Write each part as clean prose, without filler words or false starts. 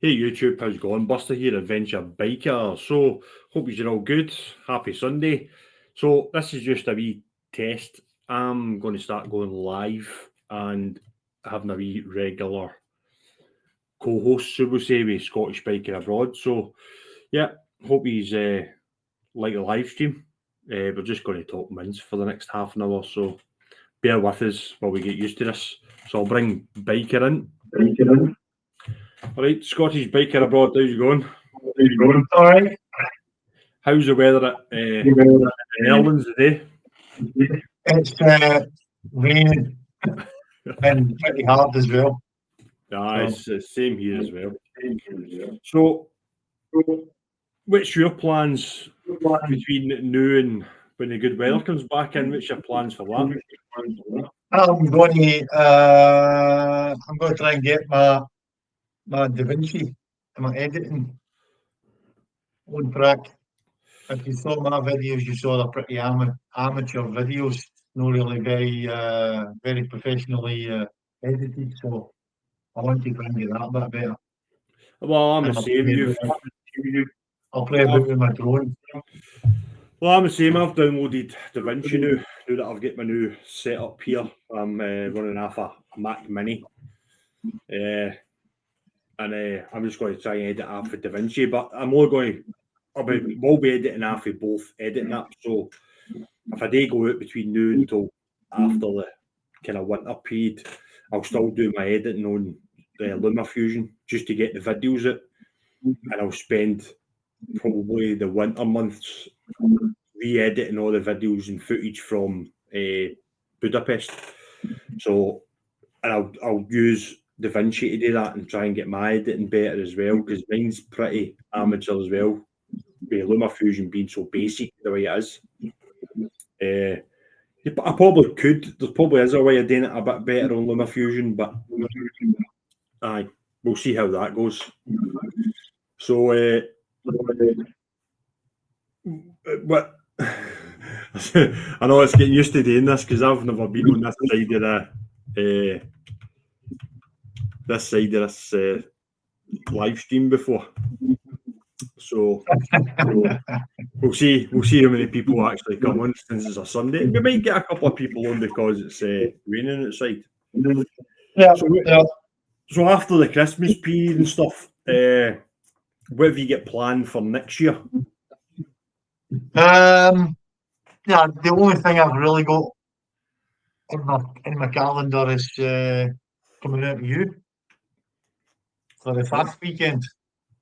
Hey YouTube, how's it going? Buster here, Adventure Biker. So, hope you're all good. Happy Sunday. So, this is just a wee test. I'm going to start going live and having a wee regular co-host, so we'll say, with Scottish Biker Abroad. So, yeah, hope he's like the live stream. We're just going to talk mints for the next half an hour, so bear with us while we get used to this. So, I'll bring Biker in. All right, Scottish Biker Abroad, how's it going? All right. How's the weather at the Netherlands today? It's raining and pretty hard as well. It's the same here as well. So, what's your plans between now and when the good weather comes back in? What's your plans for that? I'm going to try and get my Da Vinci, my editing on track. If you saw my videos, you saw they're pretty amateur videos, not really very professionally edited. So I want to try and get that a bit better. Well, I'm the And same. I'll play a bit with my drone. Well, I'm the same. I've downloaded Da Vinci now that I've got my new setup here. I'm running off a Mac Mini. And I'm just going to try and edit off of Da Vinci, but we'll be editing off of both editing apps. So if I do go out between now until after the kind of winter period, I'll still do my editing on the LumaFusion just to get the videos out, and I'll spend probably the winter months re-editing all the videos and footage from Budapest. So, and I'll use Da Vinci to do that and try and get my editing better as well, because mine's pretty amateur as well, with LumaFusion being so basic the way it is. I probably could. There probably is a way of doing it a bit better on LumaFusion, but we'll see how that goes. So, but I know it's getting used to doing this because I've never been on this side of this live stream before. So we'll see how many people actually come on since it's a Sunday. We might get a couple of people on because it's raining outside. Yeah. So after the Christmas period and stuff, what have you got planned for next year? Yeah, the only thing I've really got in my calendar is coming out to you for the fast weekend.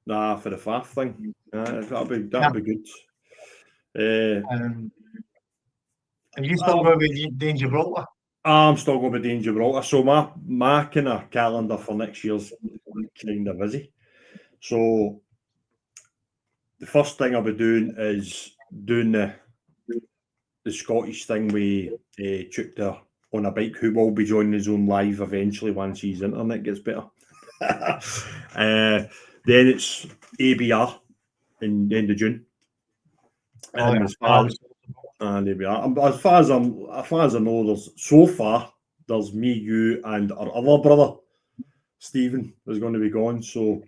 Nah, for the faff thing. That'll be good. Are you still going to be doing Gibraltar? I'm still going to be doing Gibraltar. So my kind of calendar for next year's kind of busy. So the first thing I'll be doing is doing the Scottish thing with Chukter on a bike, who will be joining his own live eventually once his internet gets better. Then it's ABR in the end of June. As far as I know, there's me, you, and our other brother Stephen is going to be gone. So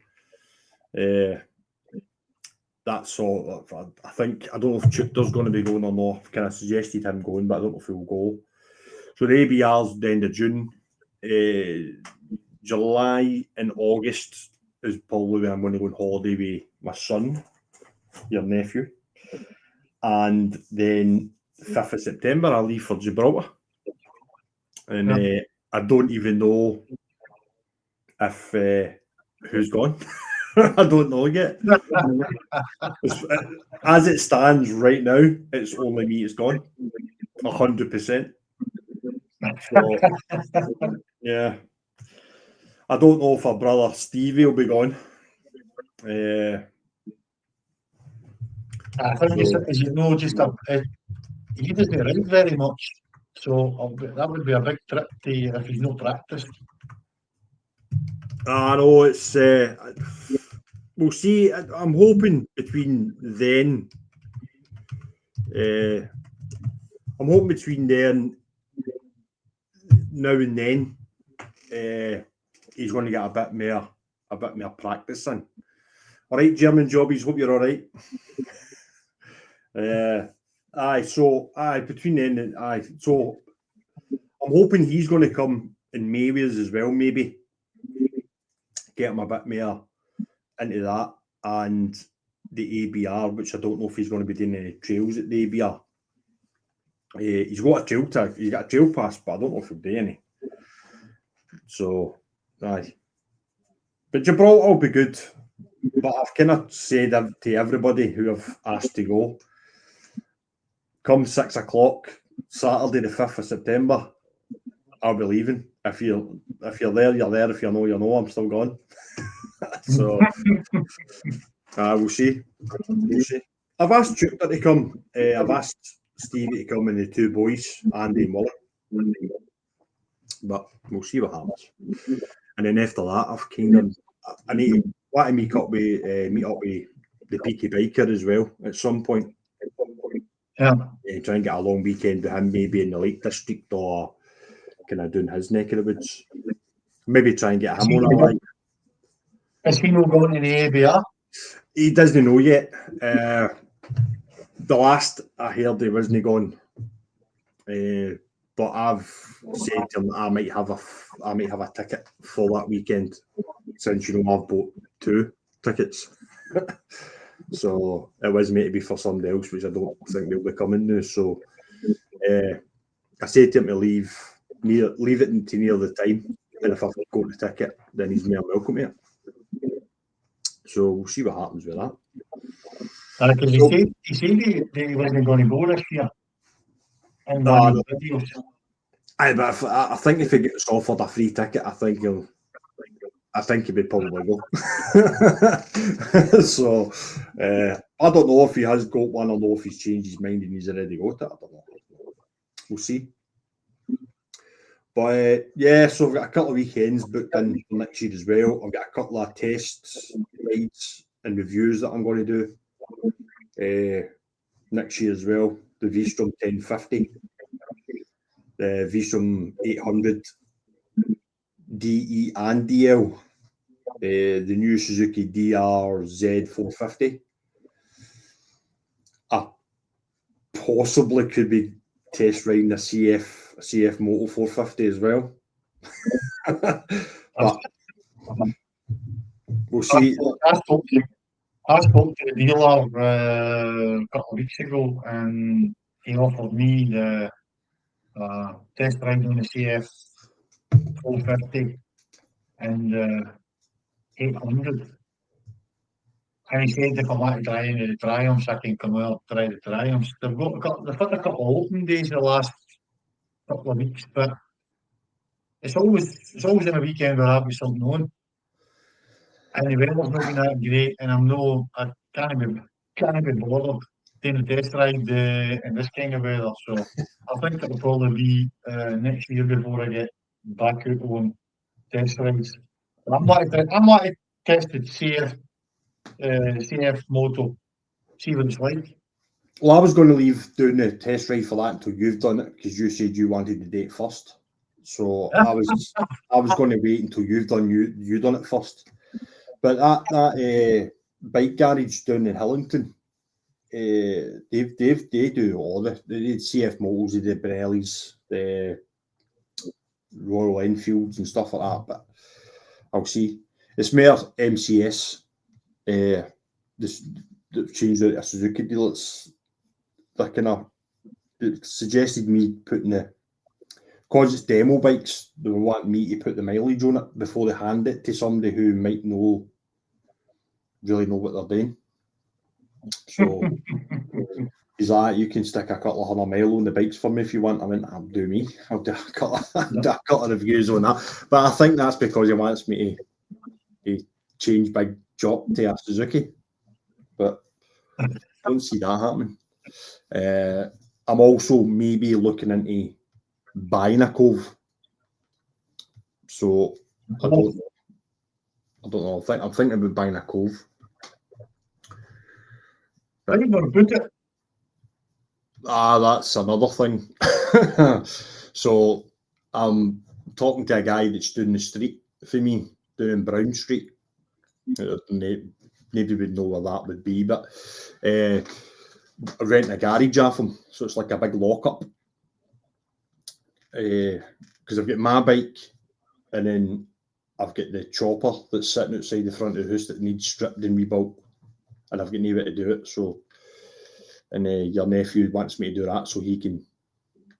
that's all. I think I don't know if Chukter's going to be going or not. I've kind of suggested him going, but I don't know if he'll go. So the ABR's the end of June. July and August is probably when I'm going to go on holiday with my son, your nephew. And then 5th of September, I'll leave for Gibraltar. And I don't even know if who's gone. I don't know yet. As it stands right now, it's only me that's gone. 100%. So, yeah. I don't know if our brother Stevie will be gone. I think as you know, he doesn't ride very much, so that would be a big trip to if he's not practiced. I know it's. We'll see. I'm hoping between then. I'm hoping between then, now and then, he's going to get a bit more a bit more practice in. All right, German jobbies, hope you're all right. Between then and so I'm hoping he's going to come in May with us as well, maybe get him a bit more into that, and the ABR, which I don't know if he's going to be doing any trails at the ABR. He's got a trail pass, but I don't know if he'll do any. So, aye. But Gibraltar will be good. But I've kind of said to everybody who have asked to go, come 6 o'clock, Saturday the 5th of September, I'll be leaving. If you're there, you're there. If you know, you know. I'm still gone. So we'll see. We'll see. I've asked Jupiter to come. I've asked Stevie to come and the two boys, Andy and Molly. But we'll see what happens. And then after that, I've kind of I want to meet up with the Peaky Biker as well at some point. Yeah. Try and get a long weekend with him, maybe in the Lake District or kind of doing his neck of the woods. Maybe try and get him on a line. Is he not going to the ABR? He doesn't know yet. The last I heard, he wasn't going. But I've said to him I might have a ticket for that weekend, since I've bought 2 tickets. So it was meant to be for somebody else, which I don't think they'll be coming now. So I said to him to leave it until near the time, and if I've got the ticket, then he's more welcome here. So we'll see what happens with that. Because he said he wasn't going to go this year. In one of the videos. But I think if he gets offered a free ticket, I think he would probably go. So I don't know if he has got one or know if he's changed his mind and he's already got it. I don't know. We'll see. But so I've got a couple of weekends booked in for next year as well. I've got a couple of tests, rides and reviews that I'm going to do next year as well. The V-Strom 1050, the V-Strom 800 DE and DL, the new Suzuki DRZ 450. I possibly could be test riding a CF Moto 450 as well. But we'll see. I spoke to the dealer a couple of weeks ago, and he offered me the test ride on the CF 450 and 800. And he said if I want to try any of the Triumphs, I can come out try the Triumphs. They've had a couple of open days the last couple of weeks, but it's always in a weekend where I've got something on. And the weather's not been that great, and I can't be bothered doing a test ride in this kind of weather. So I think it'll probably be next year before I get back out on test rides. I'm not to test the CF Moto, see what it's like. Well, I was going to leave doing the test ride for that until you've done it, because you said you wanted to do it first. So I was going to wait until you've done it first. But that bike garage down in Hillington, they do all they did CF Motos, they did Benelli's, the Royal Enfields and stuff like that. But I'll see. It's more MCS. They've changed out a Suzuki deal. They kind of suggested me putting because it's demo bikes, they want me to put the mileage on it before they hand it to somebody who might really know what they're doing. So he's like, you can stick a couple of 100 mile on the bikes for me if you want. I went, I'll do me. I'll do a couple of reviews on that. But I think that's because he wants me to change big job to a Suzuki. But I don't see that happening. I'm also maybe looking into buying a Cove. So I don't know. I'm thinking about buying a Cove. Where are you going to put it? That's another thing. So I'm talking to a guy that's doing the street for me, doing Brown Street. Nobody would know where that would be, but renting a garage off them, so it's like a big lockup. Because I've got my bike, and then I've got the chopper that's sitting outside the front of the house that needs stripped and rebuilt, and I've got nowhere to do it. So, and your nephew wants me to do that so he can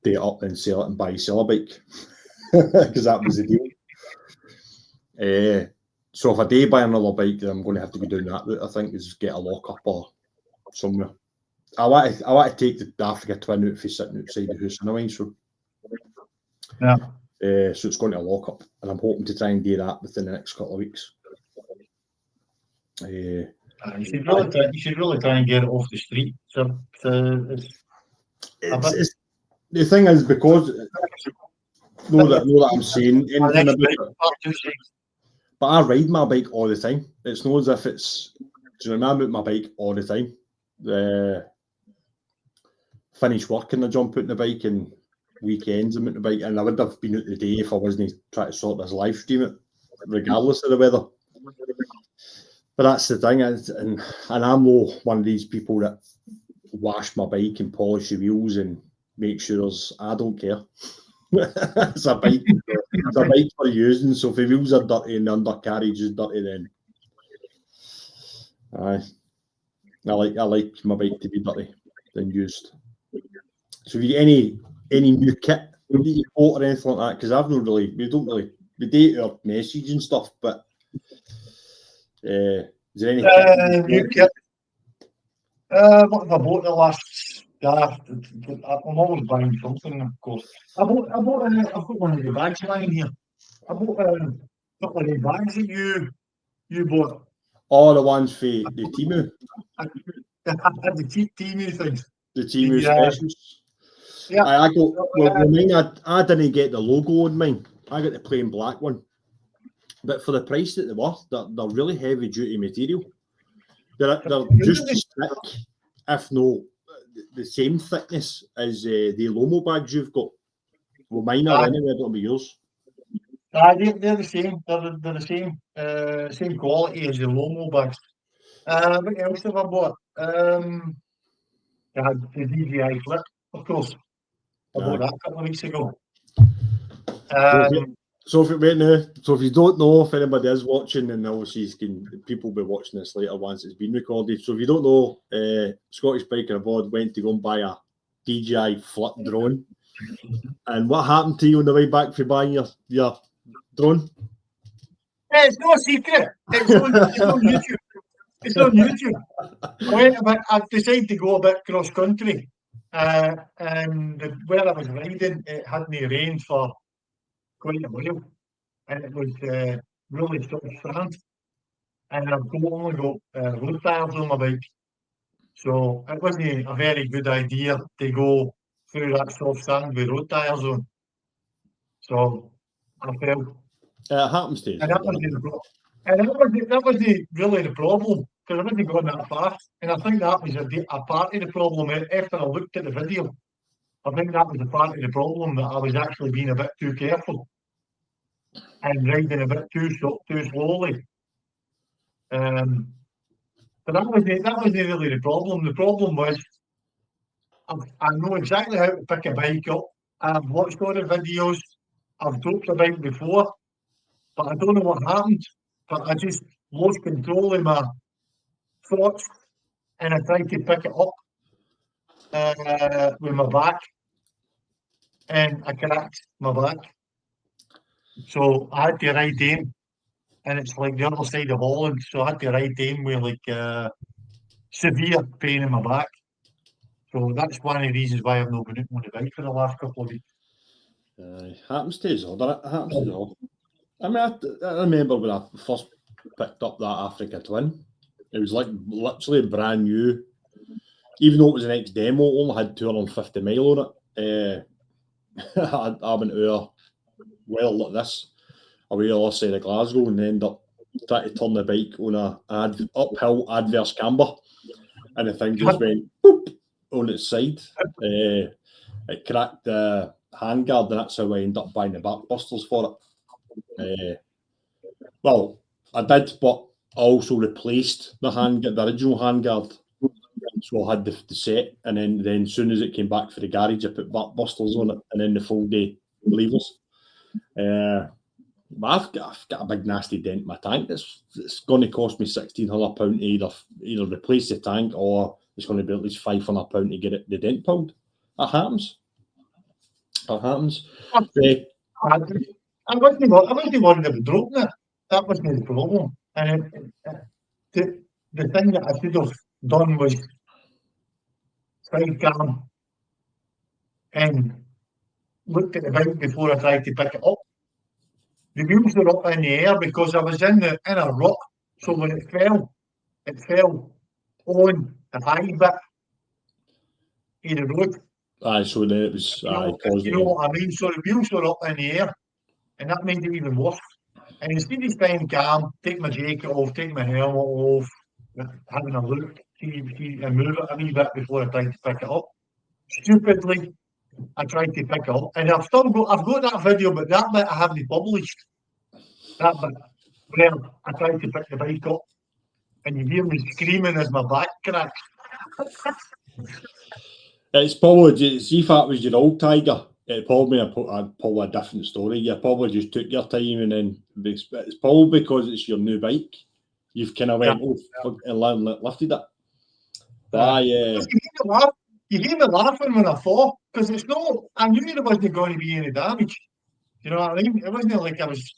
do it up and sell it and sell a bike, because that was the deal. So if I do buy another bike, then I'm going to have to go down that route. I think is get a lockup or somewhere. I want to take the Africa Twin out for sitting outside the house anyway. So Yeah. So it's going to a lockup, and I'm hoping to try and do that within the next couple of weeks. You should really try and get it off the street. So it's the thing is, because know that I'm saying anything about it, but I ride my bike all the time. It's not as if it's, do you know, I'm out my bike all the time. Finish work and I jump out on the bike, and weekends I'm out the bike, and I would have been out today if I wasn't trying to sort this live stream it, regardless of the weather. But that's the thing, and I'm not one of these people that wash my bike and polish the wheels and make sure I don't care. It's a bike. It's a bike for using. So if the wheels are dirty and the undercarriage is dirty, then I like my bike to be dirty than used. So if you get any new kit that you bought or anything like that, because we date our message and stuff, but is there any new kit? What have I bought the last? I'm always buying something, of course. I've got one of the bags lying here. I bought a couple of the bags that you bought. Oh, the ones for the Temu. The cheap Temu things. The Temu specials. Yeah. I didn't get the logo on mine. I got the plain black one. But for the price that they were, they're really heavy duty material. They're just as thick, if no the same thickness as the Lomo bags you've got. Well, mine are anyway, it'll be yours. They're the same. They're the same quality as the Lomo bags. What else have I bought? The DJI Flip, of course. I bought that a couple of weeks ago. So if you don't know, if anybody is watching, and obviously people will be watching this later once it's been recorded. So if you don't know, Scottish Biker Abroad went to go and buy a DJI Flip drone. And what happened to you on the way back for buying your drone? It's no secret. It's on YouTube. It's on YouTube. I decided to go a bit cross country, and where I was riding, it hadn't rained for quite a while, and it was really sort of sand, and I've only got road tires on my bike, so it wasn't a very good idea to go through that soft sand with road tires on. So I fell. It happens to you. And that wasn't really the problem, because I wasn't going that fast. And I think that was a part of the problem. After I looked at the video, I think that was a part of the problem, that I was actually being a bit too careful and riding a bit too slowly. But that wasn't really the problem. The problem was I know exactly how to pick a bike up. I've watched all the videos. I've talked about it before, but I don't know what happened. But I just lost control of my thoughts, and I tried to pick it up with my back, and I cracked my back. So I had to ride in, and it's like the other side of Holland. So I had to ride in with like severe pain in my back. So that's one of the reasons why I've not been on the bike for the last couple of weeks. Happens to us all, doesn't it? It happens to us all. I mean, I remember when I first picked up that Africa Twin, it was like literally brand new. Even though it was an ex-demo, it only had 250 mile on it. I went out well like this, away the other side of Glasgow, and ended up trying to turn the bike on a uphill adverse camber, and the thing just went boop on its side. It cracked the handguard, and that's how I ended up buying the backbusters for it. Well, I did, but I also replaced the original handguard. So I had the set, and then as soon as it came back for the garage, I put busters on it, and then the full day levers. But I've got a big nasty dent in my tank. It's going to cost me £1,600 to either replace the tank, or it's going to be at least £500 to get the dent pulled. That happens. That happens. I wasn't worried about broken it. That wasn't the problem. And the thing that I should have done was side cam and looked at the bike before I tried to pick it up. The wheels were up in the air because I was in a rut. So when it fell on the high bit of the road. Aye, so then it was You know what I mean? So the wheels were up in the air, and that made it even worse. And instead of staying calm, take my jacket off, take my helmet off, having a look, see and move it a wee bit before I tried to pick it up. Stupidly, I tried to pick it up, and I've got that video, but that bit I haven't published. That bit where I tried to pick the bike up, and you hear me screaming as my back cracks. It's probably, see if that was your old Tiger, it'd probably a different story. You probably just took your time, and then it's probably because it's your new bike. You've kind of went and lifted it. But you hear me laughing when I fall, because it's not. I knew there wasn't going to be any damage. You know what I mean? It wasn't like I was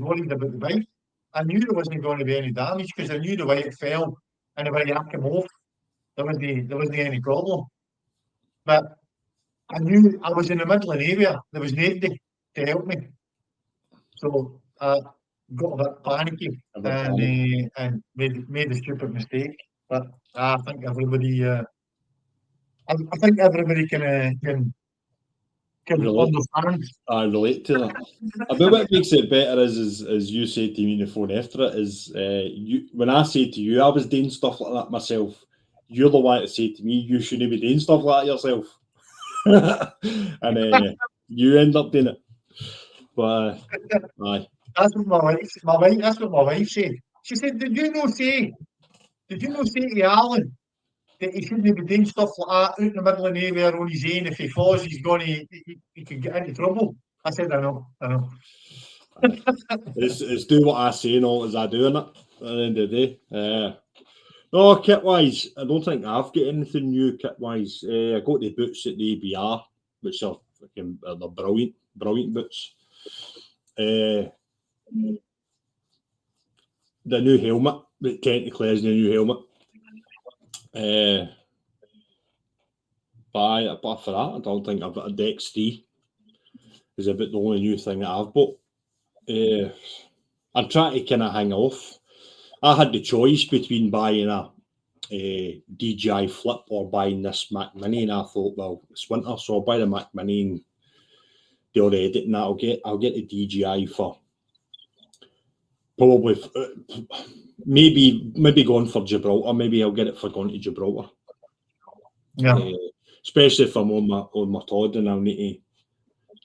worried about the bike. I knew there wasn't going to be any damage because I knew the way it fell and the way I came off. There wasn't any problem. But I knew I was in the middle of nowhere. There was nobody to help me. So I got a bit panicky and made a stupid mistake. But I think everybody, I think everybody can understand. I relate to that. But what makes it better is you said to me on the phone after it is when I say to you I was doing stuff like that myself, you're the one to say to me you shouldn't be doing stuff like that yourself. And you end up doing it. But aye. That's what my wife said. She said, Did you not say to Alan that he shouldn't be doing stuff like that out in the middle of nowhere on his own? If he falls, he could get into trouble. I said, I know. It's do what I say and all as I do in it at the end of the day. No, kit wise, I don't think I've got anything new kit wise. I got the boots at the ABR, which are they're brilliant boots. The new helmet, that technically is the new helmet. But apart from that, I don't think I've got a Dex 3. Is about the only new thing that I've bought. I'm trying to kind of hang off. I had the choice between buying a DJI Flip or buying this Mac Mini, and I thought, well, it's winter, so I'll buy the Mac Mini and do all the editing that I'll get the DJI for probably maybe going for Gibraltar. Maybe I'll get it for going to Gibraltar. Yeah. Especially if I'm on my Todd and I'll need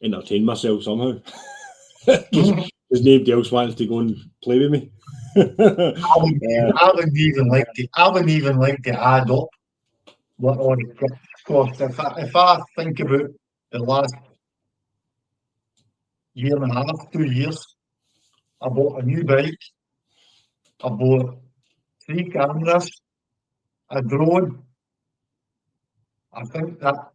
to entertain myself somehow. Because nobody else wants to go and play with me. I wouldn't even like to add up what all the kit cost. If I think about the last year and a half, 2 years, I bought a new bike, I bought 3 cameras, a drone. I think that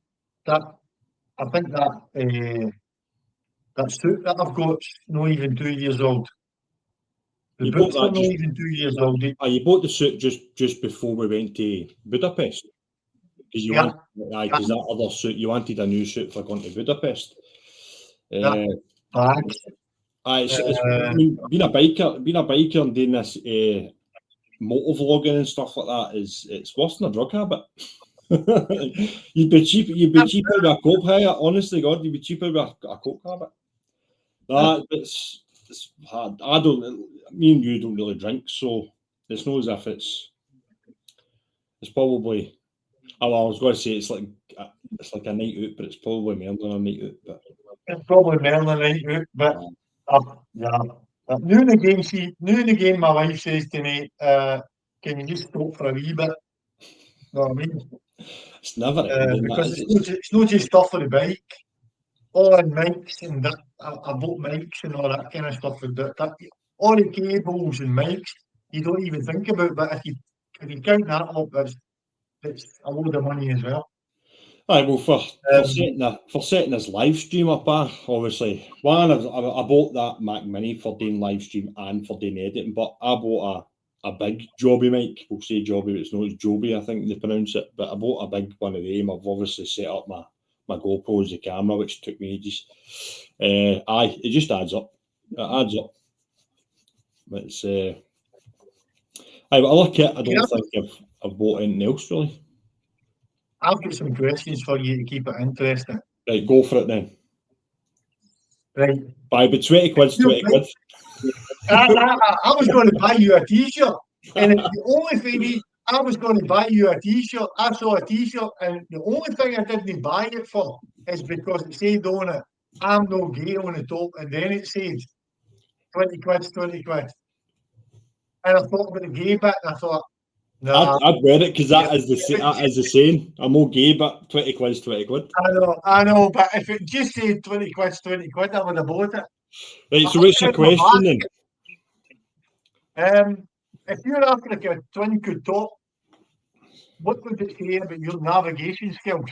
suit that I've got is not even 2 years old. The boots are not even 2 years old. You bought the suit just before we went to Budapest. Because because that other suit, you wanted a new suit for going to Budapest. Being a biker and doing this motor vlogging and stuff like that it's worse than a drug habit. You'd be cheaper with a coke habit. Honestly, God, you'd be cheaper with a coke habit. It's hard. Me and you don't really drink, so it's not as if it's probably. I was going to say it's like a night out, but it's probably more than a night out. But it's probably more than a night out, but But now and again, my wife says to me, "Can you just stop for a wee bit?" You know what I mean? It's never ending. Because it's not just stuff for the bike. All in mics and that. I bought mics and all that kind of stuff. And that, all the cables and mics, you don't even think about. But if you count that up, that's a load of money as well. Aye, well, for Um, setting this live stream up, obviously, one, I bought that Mac Mini for doing live stream and for doing editing, but I bought a big Jobby mic. We'll say Jobby, but it's not Joby, I think they pronounce it. But I bought a big one of them. I've obviously set up my GoPro as the camera, which took me ages. Aye, it just adds up. It adds up. But it's aye, but I look at. I don't think I've bought anything else really. I've got some questions for you to keep it interesting. Right, go for it then. Right. Buy, but 20 quid's 20 quid. I was going to buy you a T-shirt, and the only thing I was going to buy you a T-shirt. I saw a T-shirt, and the only thing I didn't buy it for is because it said on it, "I'm no gay" on the top, and then it said 20 quid, 20 quid. And I thought about the gay bit, and I thought, nah. I'd wear it because that is the saying. I'm all gay, but 20 quid's 20 quid. I know, but if it just said 20 quid, 20 quid, I would have bought it. Right, so what's your question then? If you're after like a twin could top, what would it say about your navigation skills?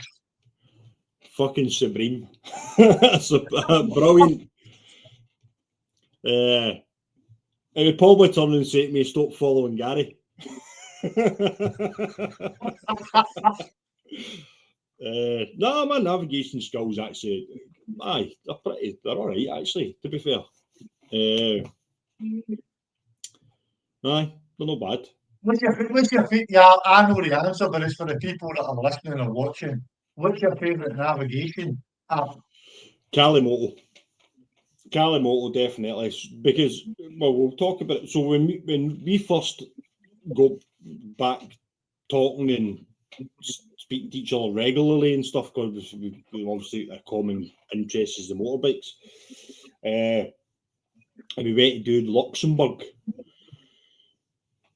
Fucking supreme. Brilliant. It would probably turn and say to me, "Stop following Gary." No, my navigation skills actually, aye, they're all right actually. To be fair, aye, they're not bad. What's your yeah, I know the answer, but it's for the people that are listening or watching. What's your favourite navigation app? Calimoto, definitely, because we'll talk about it. So when we first go back talking and speaking to each other regularly and stuff, because we obviously a common interest is the motorbikes, and we went to do Luxembourg.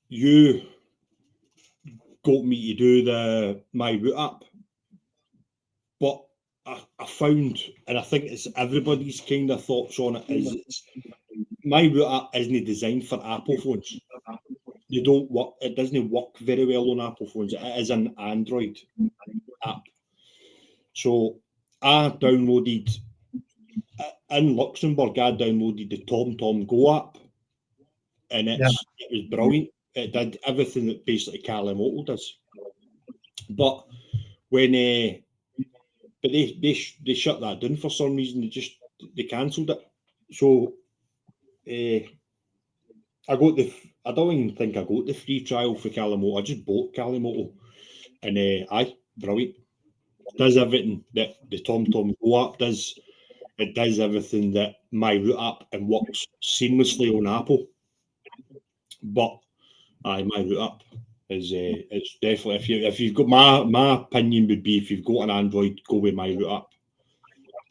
You got me to do the My Route app, but I found, and I think it's everybody's kind of thoughts on it, is My Route app isn't designed for Apple phones. They don't work. It doesn't work very well on Apple phones. It is an Android app. So I downloaded in Luxembourg. I downloaded the TomTom Go app, and it was brilliant. It did everything that basically Calimoto does. But when but they shut that down for some reason. They cancelled it. So I don't even think I got the free trial for Calimoto. I just bought Calimoto, and aye, brilliant. It does everything that the TomTom Go app does. It does everything that My Route app, and works seamlessly on Apple. But aye, My Route app is it's definitely, if you've got, my opinion would be, if you've got an Android, go with My Route app.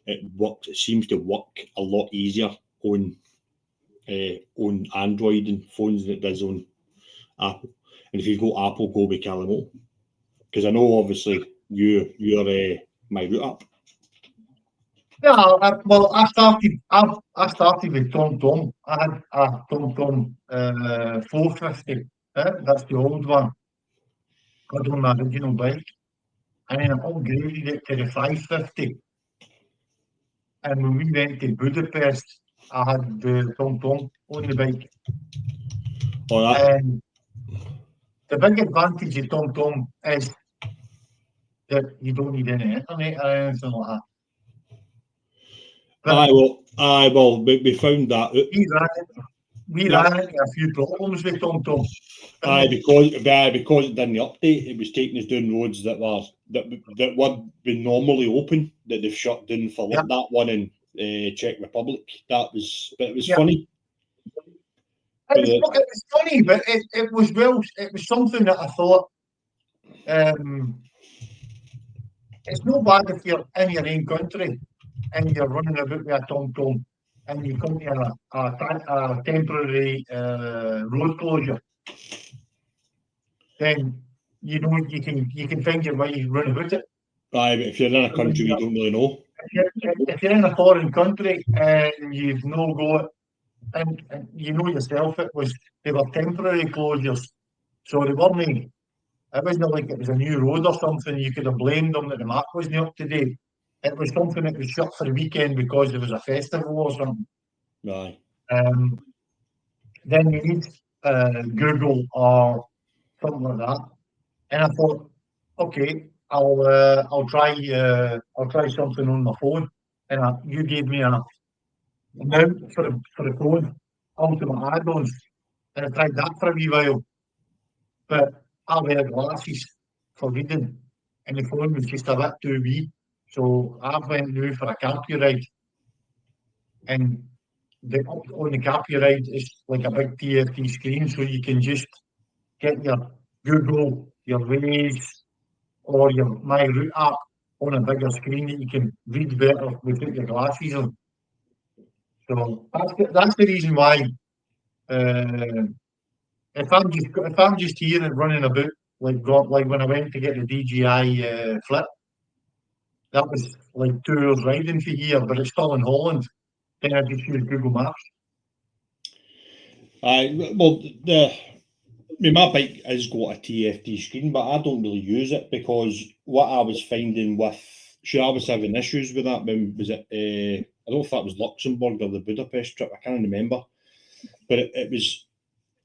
It works. It seems to work a lot easier on Android and phones than it does on Apple. And if you've got Apple, go with Calimoto, because I know obviously you're My Route app. Yeah, I started with TomTom. I had a TomTom 450. That's the old one. Got on my original bike, and then I upgraded it to the 550. And when we went to Budapest, I had the TomTom on the bike. And the big advantage of TomTom is that you don't need any internet or anything like that. Aye, well, we found that out. We ran into a few problems with TomTom. Aye, because it didn't update. It was taking us down roads that would be normally open, that they've shut down for that one in Czech Republic. But it was funny. It was funny, but it was something that I thought, it's no bad if you're in your own country and you're running about with a TomTom. and you come to a temporary road closure, then you know you can find your way run about it. Aye, but if you're in a country we don't really know. If you're in a foreign country and you've no got, and you know yourself, they were temporary closures, so they weren't. It wasn't like it was a new road or something. You could have blamed them that the map wasn't up to date. It was something that was shut for the weekend because there was a festival or something. Aye. Then you need Google or something like that. And I thought, okay, I'll try something on my phone. And you gave me a amount for the phone, ultimate add-ons, and I tried that for a wee while. But I wear glasses for reading, and the phone was just a bit too wee. So I went now for a carpy ride, and on the carpy ride is like a big TFT screen, so you can just get your Google, your Waze, or your My Route app on a bigger screen that you can read better without your glasses on. So that's the reason why. If I'm just here and running about like when I went to get the DJI Flip, that was like 2 hours riding for here, but it's still in Holland. Then I just use Google Maps. Aye, well, my bike has got a TFT screen, but I don't really use it because what I was finding with, sure, I was having issues with that when was it? I don't know if that was Luxembourg or the Budapest trip. I can't remember, but it was.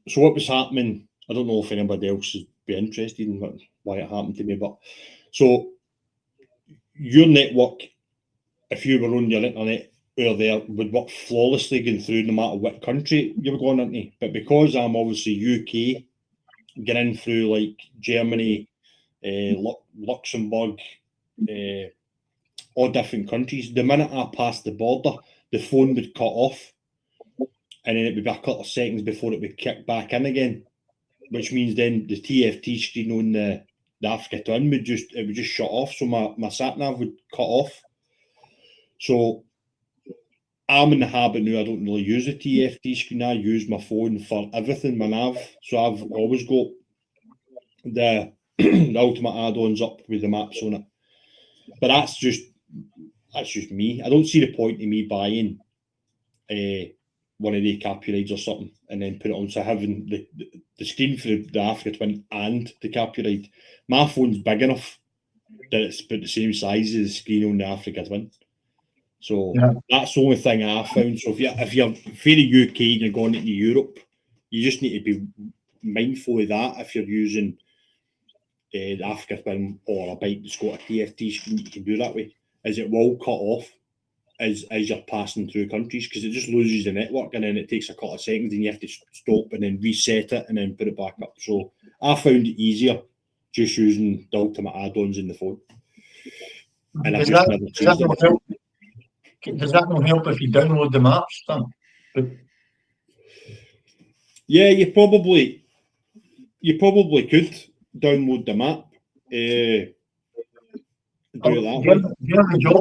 So what was happening? I don't know if anybody else would be interested in why it happened to me, but so your network, if you were on your internet over there, would work flawlessly going through no matter what country you were going into. But because I'm obviously UK, getting through like Germany, Luxembourg, all different countries, the minute I passed the border, the phone would cut off, and then it would be a couple of seconds before it would kick back in again, which means then the TFT screen on the Africa Twin would just shut off, so my sat nav would cut off. So I'm in the habit now. I don't really use the TFT screen. I use my phone for everything, my nav. So I've always got the the ultimate add-ons up with the maps on it. But that's just me. I don't see the point in me buying one of the Capri rides or something and then put it on. So having the screen for the Africa Twin and the Capri ride. My phone's big enough that it's about the same size as the screen on the Africa Twin. So that's the only thing I found. So if you're very UK and you're going into Europe, you just need to be mindful of that. If you're using the Africa Twin or a bike that's got a TFT screen, you can do that way. Is it will cut off as you're passing through countries because it just loses the network and then it takes a couple of seconds and you have to stop and then reset it and then put it back up. So I found it easier just using the ultimate add-ons in the phone. And I've just never changed it. Does that not help if you download the maps then? Yeah, you probably could download the map. Do it that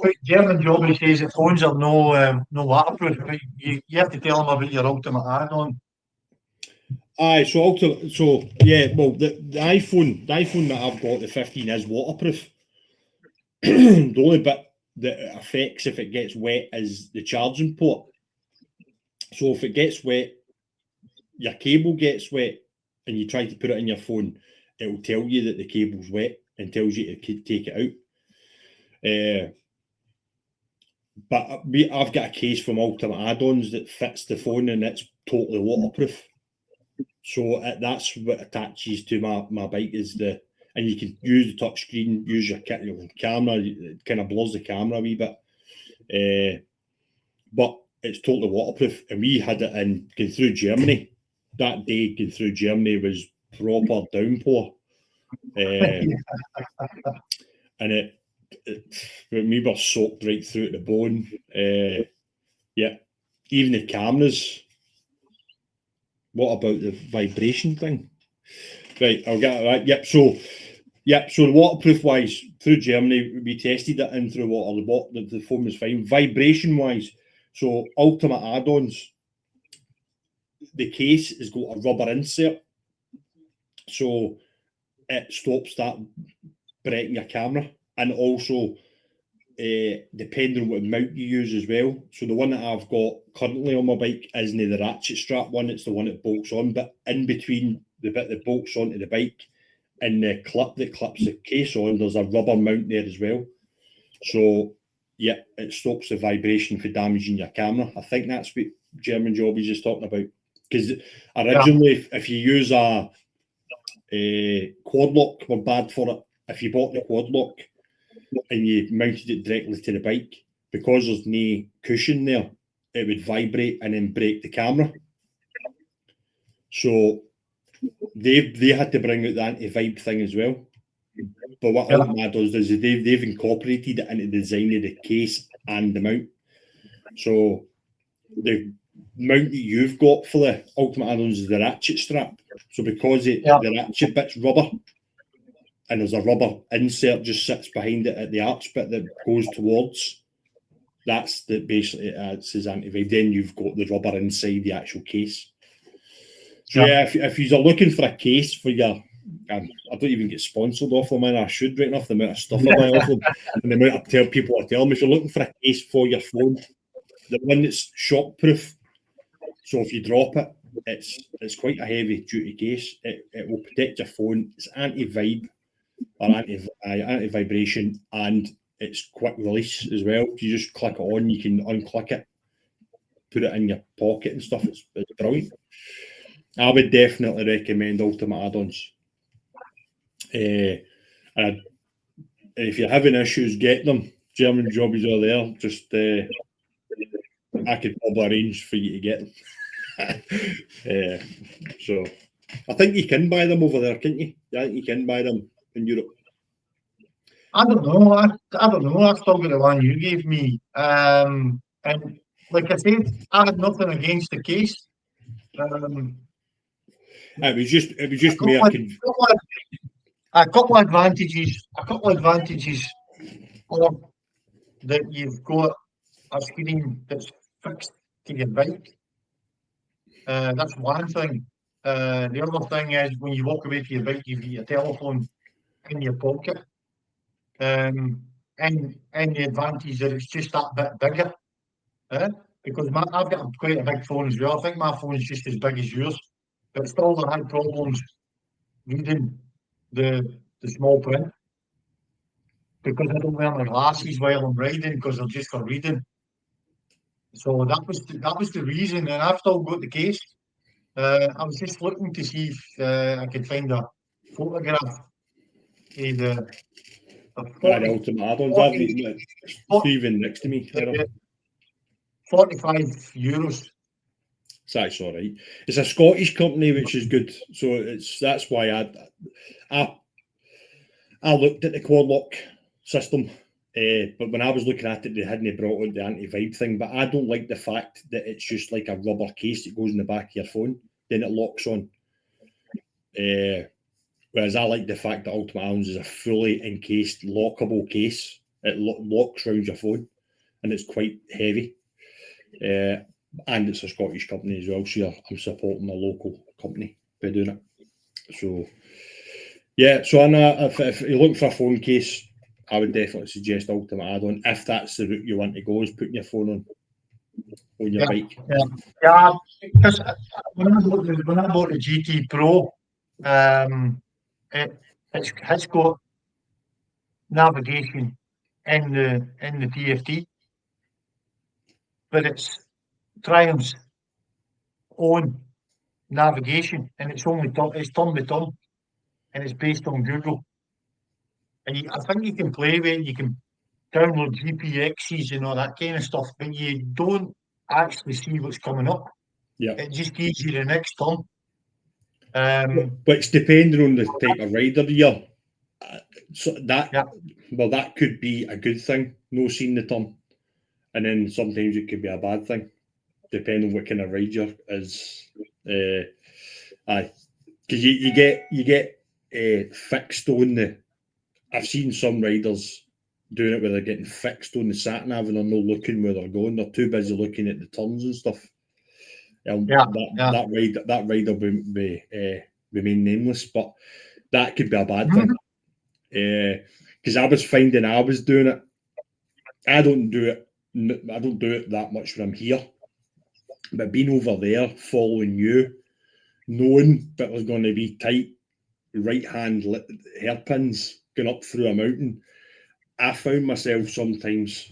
way. German Jobby says that phones are no waterproof, but you have to tell them about your ultimate add-on. Aye, so yeah, well the iPhone that I've got, the 15, is waterproof. The only bit that it affects if it gets wet is the charging port. So if it gets wet, your cable gets wet, and you try to put it in your phone, it will tell you that the cable's wet and tells you to take it out. But I've got a case from Ultimate Add-ons that fits the phone and it's totally waterproof. So that's what attaches to my bike is and you can use the touch screen, use your camera, it kind of blurs the camera a wee bit. But it's totally waterproof. And we had it in going through Germany. That day going through Germany was proper downpour. And we were soaked right through to the bone. Yeah, even the cameras. What about the vibration thing? Right, I'll get that. Yep. So the waterproof wise through Germany, we tested it in through water. The phone was fine. Vibration wise, So Ultimate Add-ons, the case has got a rubber insert, so it stops that breaking your camera, and also depending on what mount you use as well. So the one that I've got currently on my bike isn't the ratchet strap one, it's the one that bolts on, but in between the bit that bolts onto the bike and the clip that clips the case on, there's a rubber mount there as well. So yeah, it stops the vibration for damaging your camera. I think that's what German Job is just talking about. Because originally, if you use a quad lock, we're bad for it. If you bought the quad lock and you mounted it directly to the bike, because there's no cushion there, it would vibrate and then break the camera. So they had to bring out the anti-vibe thing as well. But what Ultimate does is they've incorporated it into the design of the case and the mount. So the mount that you've got for the Ultimate add-ons is the ratchet strap. So because the ratchet bit's rubber, and there's a rubber insert just sits behind it at the arch bit that goes towards, that's the basically it says anti-vibe. Then you've got the rubber inside the actual case. So yeah, if you're looking for a case for your, I don't even get sponsored off them, and I should, right enough, the amount of stuff I buy off them and the amount of people I tell them, if you're looking for a case for your phone, the one that's shockproof, so if you drop it, it's quite a heavy duty case. It will protect your phone. It's anti-vibe or anti-vibration, and it's quick release as well. You just click it on, you can unclick it, put it in your pocket and stuff. It's brilliant. I would definitely recommend Ultimate Add-ons. And if you're having issues getting them, German Jobbies are there. Just I could probably arrange for you to get them. So I think you can buy them over there, can't you? I think you can buy them in Europe. I don't know. I don't know. I've still got the one you gave me. And like I said, I had nothing against the case. It was just a couple of advantages. Of that you've got a screen that's fixed to your bike. That's one thing. The other thing is when you walk away from your bike, you've got your telephone in your pocket. And the advantage that it's just that bit bigger. Because I've got quite a big phone as well. I think my phone's just as big as yours. But still I had problems reading the small print. Because I don't wear my glasses while I'm riding because they're just for reading. So that was the reason, and I've still got the case. I was just looking to see if I could find a photograph of the Ultimate Add-ons. It's even next to me. €45. That's all right. It's a Scottish company, which is good. So that's why I looked at the quad lock system. But when I was looking at it, they hadn't brought on the anti-vibe thing. But I don't like the fact that it's just like a rubber case that goes in the back of your phone, then it locks on. Whereas I like the fact that Ultimate Add-ons is a fully encased, lockable case. It locks around your phone, and it's quite heavy. And it's a Scottish company as well, so I'm supporting a local company by doing it. So, yeah, so if you're looking for a phone case, I would definitely suggest Ultimate Add-on if that's the route you want to go, is putting your phone on your bike. Yeah, because when I bought the GT Pro, it's got navigation in the TFT, but it's Triumph's own navigation, and it's turn by turn, and it's based on Google. And I think you can play with it. You can download GPXs and all that kind of stuff, but you don't actually see what's coming up. Yeah, it just gives you the next turn. But it's depending on the type of rider you're. So that could be a good thing, no seeing the turn, and then sometimes it could be a bad thing, depending on what kind of rider is. Because you get fixed on the. I've seen some riders doing it where they're getting fixed on the sat nav and they're not looking where they're going. They're too busy looking at the turns and stuff. That ride will remain nameless, but that could be a bad thing. Because I was finding I was doing it. I don't do it that much when I'm here, but being over there, following you, knowing that there's going to be tight right-hand hairpins going up through a mountain, I found myself sometimes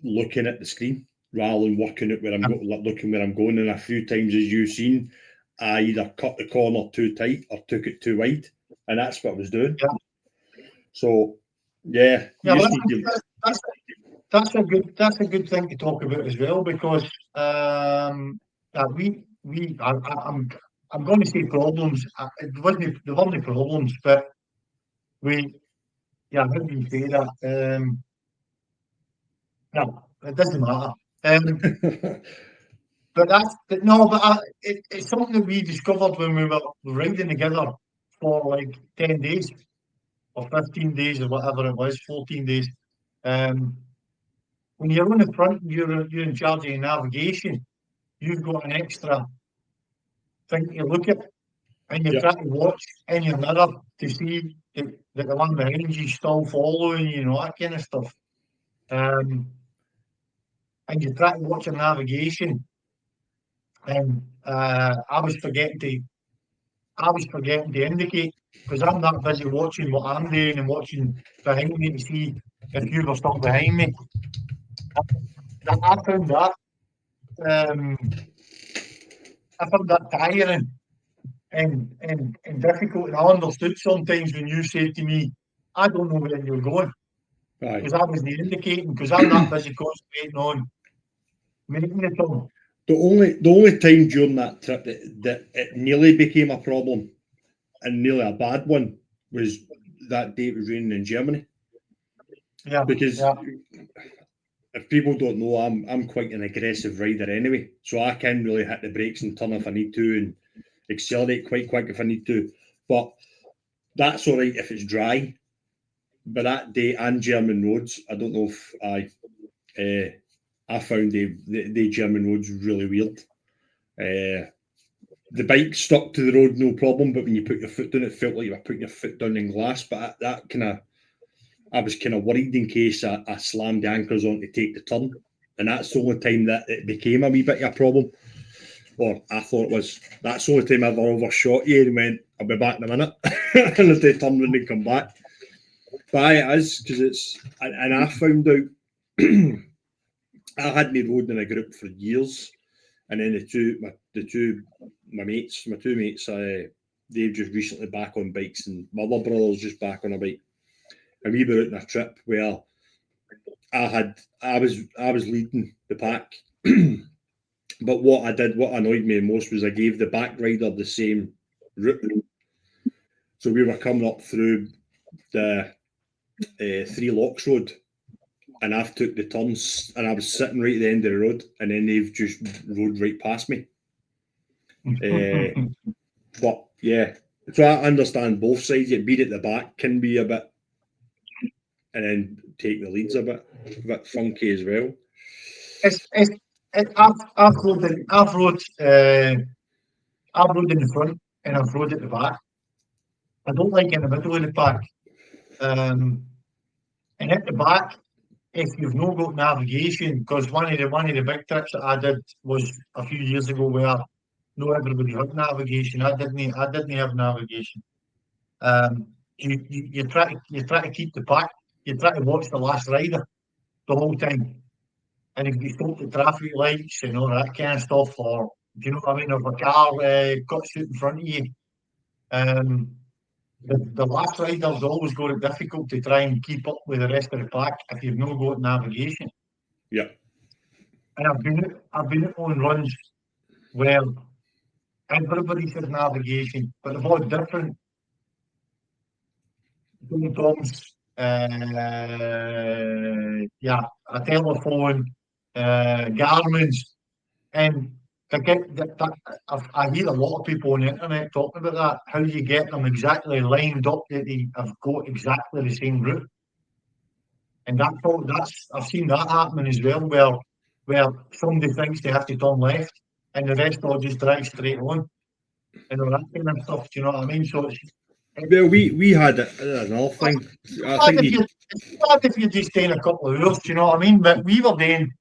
looking at the screen rather than working at where I'm looking where I'm going. And a few times, as you've seen, I either cut the corner too tight or took it too wide, and that's what I was doing. Yeah. So, yeah, that's a good thing to talk about as well, because I'm going to say problems. There weren't problems, but how do you say that? No, it doesn't matter. But it's something that we discovered when we were riding together for like 10 days or 15 days or whatever it was, 14 days. When you're on the front and you're in charge of your navigation, you've got an extra thing to look at, and you're trying to watch in your mirror to see that the one behind you is still following you, that kind of stuff. And you try to watch your navigation, and I was forgetting to indicate, because I'm that busy watching what I'm doing and watching behind me to see if you were still behind me. I found that tiring and difficult, and I understood sometimes when you said to me, I don't know where you're going, because I wasn't indicating, because I'm that busy concentrating on making the turn. The only time during that trip that it nearly became a problem, and nearly a bad one, was that day it was raining in Germany. Yeah. Because if people don't know, I'm quite an aggressive rider anyway, so I can really hit the brakes and turn if I need to, and accelerate quite quick if I need to. But that's all right if it's dry. But that day and German roads, I don't know if I found the German roads really weird. The bike stuck to the road, no problem, but when you put your foot down, it felt like you were putting your foot down in glass. But I was kind of worried in case I slammed the anchors on to take the turn, and that's the only time that it became a wee bit of a problem. Or I thought it was. That's the only time I ever overshot you and went, I'll be back in a minute, and if they turn around and come back. But it is, because it's, and I found out. I had me rode in a group for years, and then my two mates, they've just recently back on bikes, and my other brother's just back on a bike, and we were out on a trip where I was leading the pack, but what annoyed me most was I gave the back rider the same route, so we were coming up through the Three Locks Road. And I've took the turns, and I was sitting right at the end of the road, and then they've just rode right past me. But yeah, so I understand both sides. It being at the back can be a bit, and then take the leads a bit funky as well. I've rode in the front, and I've rode at the back. I don't like in the middle of the pack. And at the back, if you've not got navigation, because one of the big trips that I did was a few years ago where not everybody had navigation. I didn't have navigation. You try to keep the pack. You try to watch the last rider the whole time. And if you stop at traffic lights and all that kind of stuff, or do you know what I mean, if a car cuts out in front of you, the last rider's always got it difficult to try and keep up with the rest of the pack if you've not got navigation. Yeah. And I've been on runs where everybody says navigation, but they've all different problems. A telephone, Garmin's, and I hear a lot of people on the internet talking about that. How do you get them exactly lined up that they have got exactly the same route? And that's I've seen that happening as well, where somebody thinks they have to turn left, and the rest all just drive straight on, and all that kind of stuff. Do you know what I mean? So it's Well, we had another thing. I bad think if it's bad if you're just staying a couple of hours. Do you know what I mean? But we were doing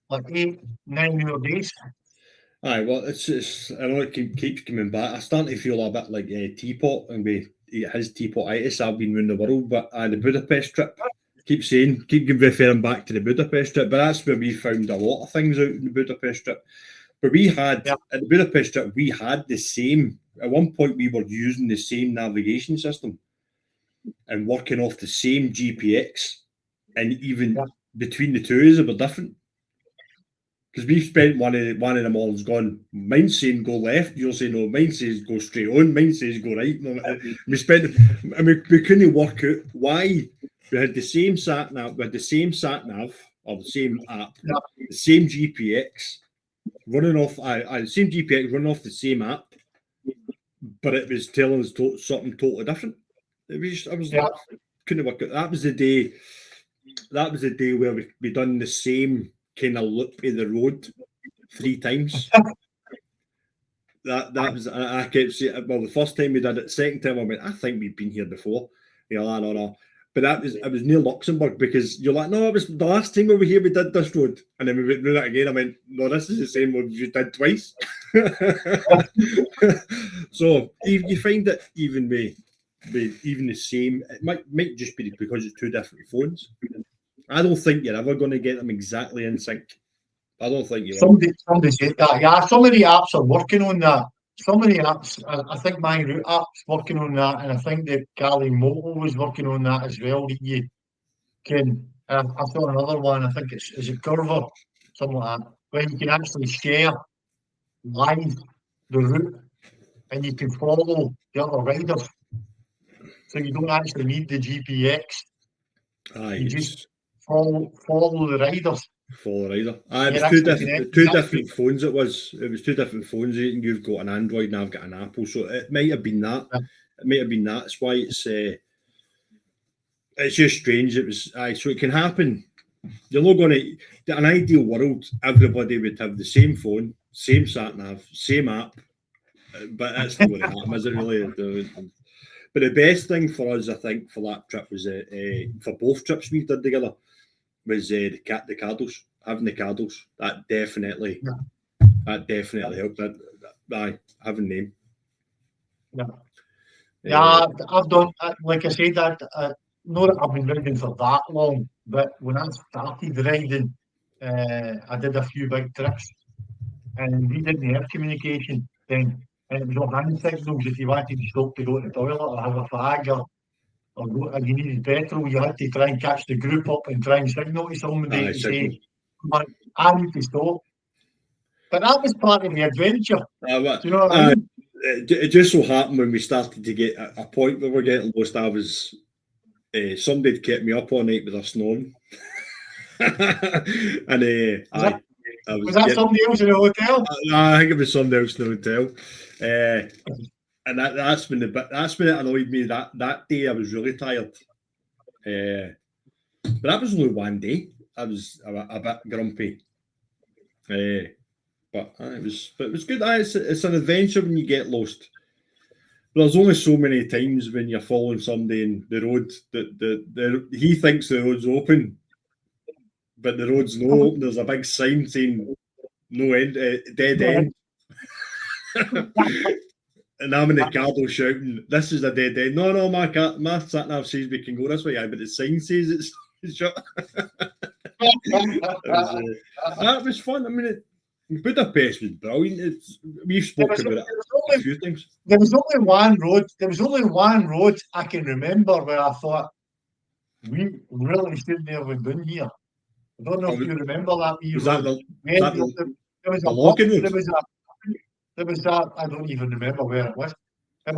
like 8-9 hour days. aye, well, it's I know it keeps coming back. I start to feel a bit like Teapot and with his teapotitis. I've been around the world, but the Budapest trip. Keep referring back to the Budapest trip, but that's where we found a lot of things out in the Budapest trip. But we had at the Budapest trip, we had the same. At one point, we were using the same navigation system and working off the same GPX, and even between the two is a bit different. Because we've spent one of them all's gone. Mine saying go left, you're saying no. Mine says go straight on. Mine says go right. We spent. I mean, we couldn't work out why we had the same sat nav. We had the same sat nav or the same app, the same GPX running off. The same GPX running off the same app, but it was telling us something totally different. Couldn't work out. That was the day. That was the day where we done the same kind of loop of the road 3 times. that was I kept saying. Well, the first time we did it, second time I went, I think we've been here before. No. But it was near Luxembourg because you're like, no, it was the last time we were here. We did this road, and then we went through that again. I went, no, this is the same road we did twice. So you find that even with even the same, it might just be because it's 2 different phones. I don't think you're ever going to get them exactly in sync. I don't think you will. Somebody said that. Yeah, some of the apps are working on that. Some of the apps, I think my route app's working on that, and I think that Gally Moto was working on that as well. That you can, I saw another one. I think is it Curver, something like that, where you can actually share live the route, and you can follow the other riders. So you don't actually need the GPX. You just follow the riders. Follow the rider. It was two different phones. It was 2 different phones. You've got an Android and I've got an Apple. So it might have been that. It might have been that. That's why it's just strange. It was so it can happen. You're not going to. In an ideal world, everybody would have the same phone, same sat nav, same app. But that's not going to happen, is it really? But the best thing for us, I think, for that trip was for both trips we did together was the Caddles. Having the Caddles, that definitely helped. Having them. Yeah, I've done, like I said, not that I've been riding for that long, but when I started riding, I did a few big trips, and we didn't have communication then, and it was all hand signals. If you wanted to stop to go to the toilet or have a fag or you needed petrol, you had to try and catch the group up and try and signal to somebody to say, I need to stop. But that was part of the adventure. Do you know what I mean? It just so happened when we started to get a point where we're getting lost, I was somebody had kept me up all night with a snoring. And was that somebody else in the hotel? I think it was somebody else in the hotel. And that's when it annoyed me. That day I was really tired. But that was only one day. I was a bit grumpy. But it was good. It's an adventure when you get lost. But there's only so many times when you're following somebody in the road that he thinks the road's open, but the road's not open. There's a big sign saying no end, dead end. And I'm in the Caddle shouting, "This is a dead end." No, my sat nav says we can go this way, but the sign says it's shut. That was fun. I mean, Budapest was brilliant. We've spoken about it a few times. There was only one road. There was only one road I can remember where I thought we really shouldn't have been here. I don't know if you remember that. There was that. I don't even remember where it was. We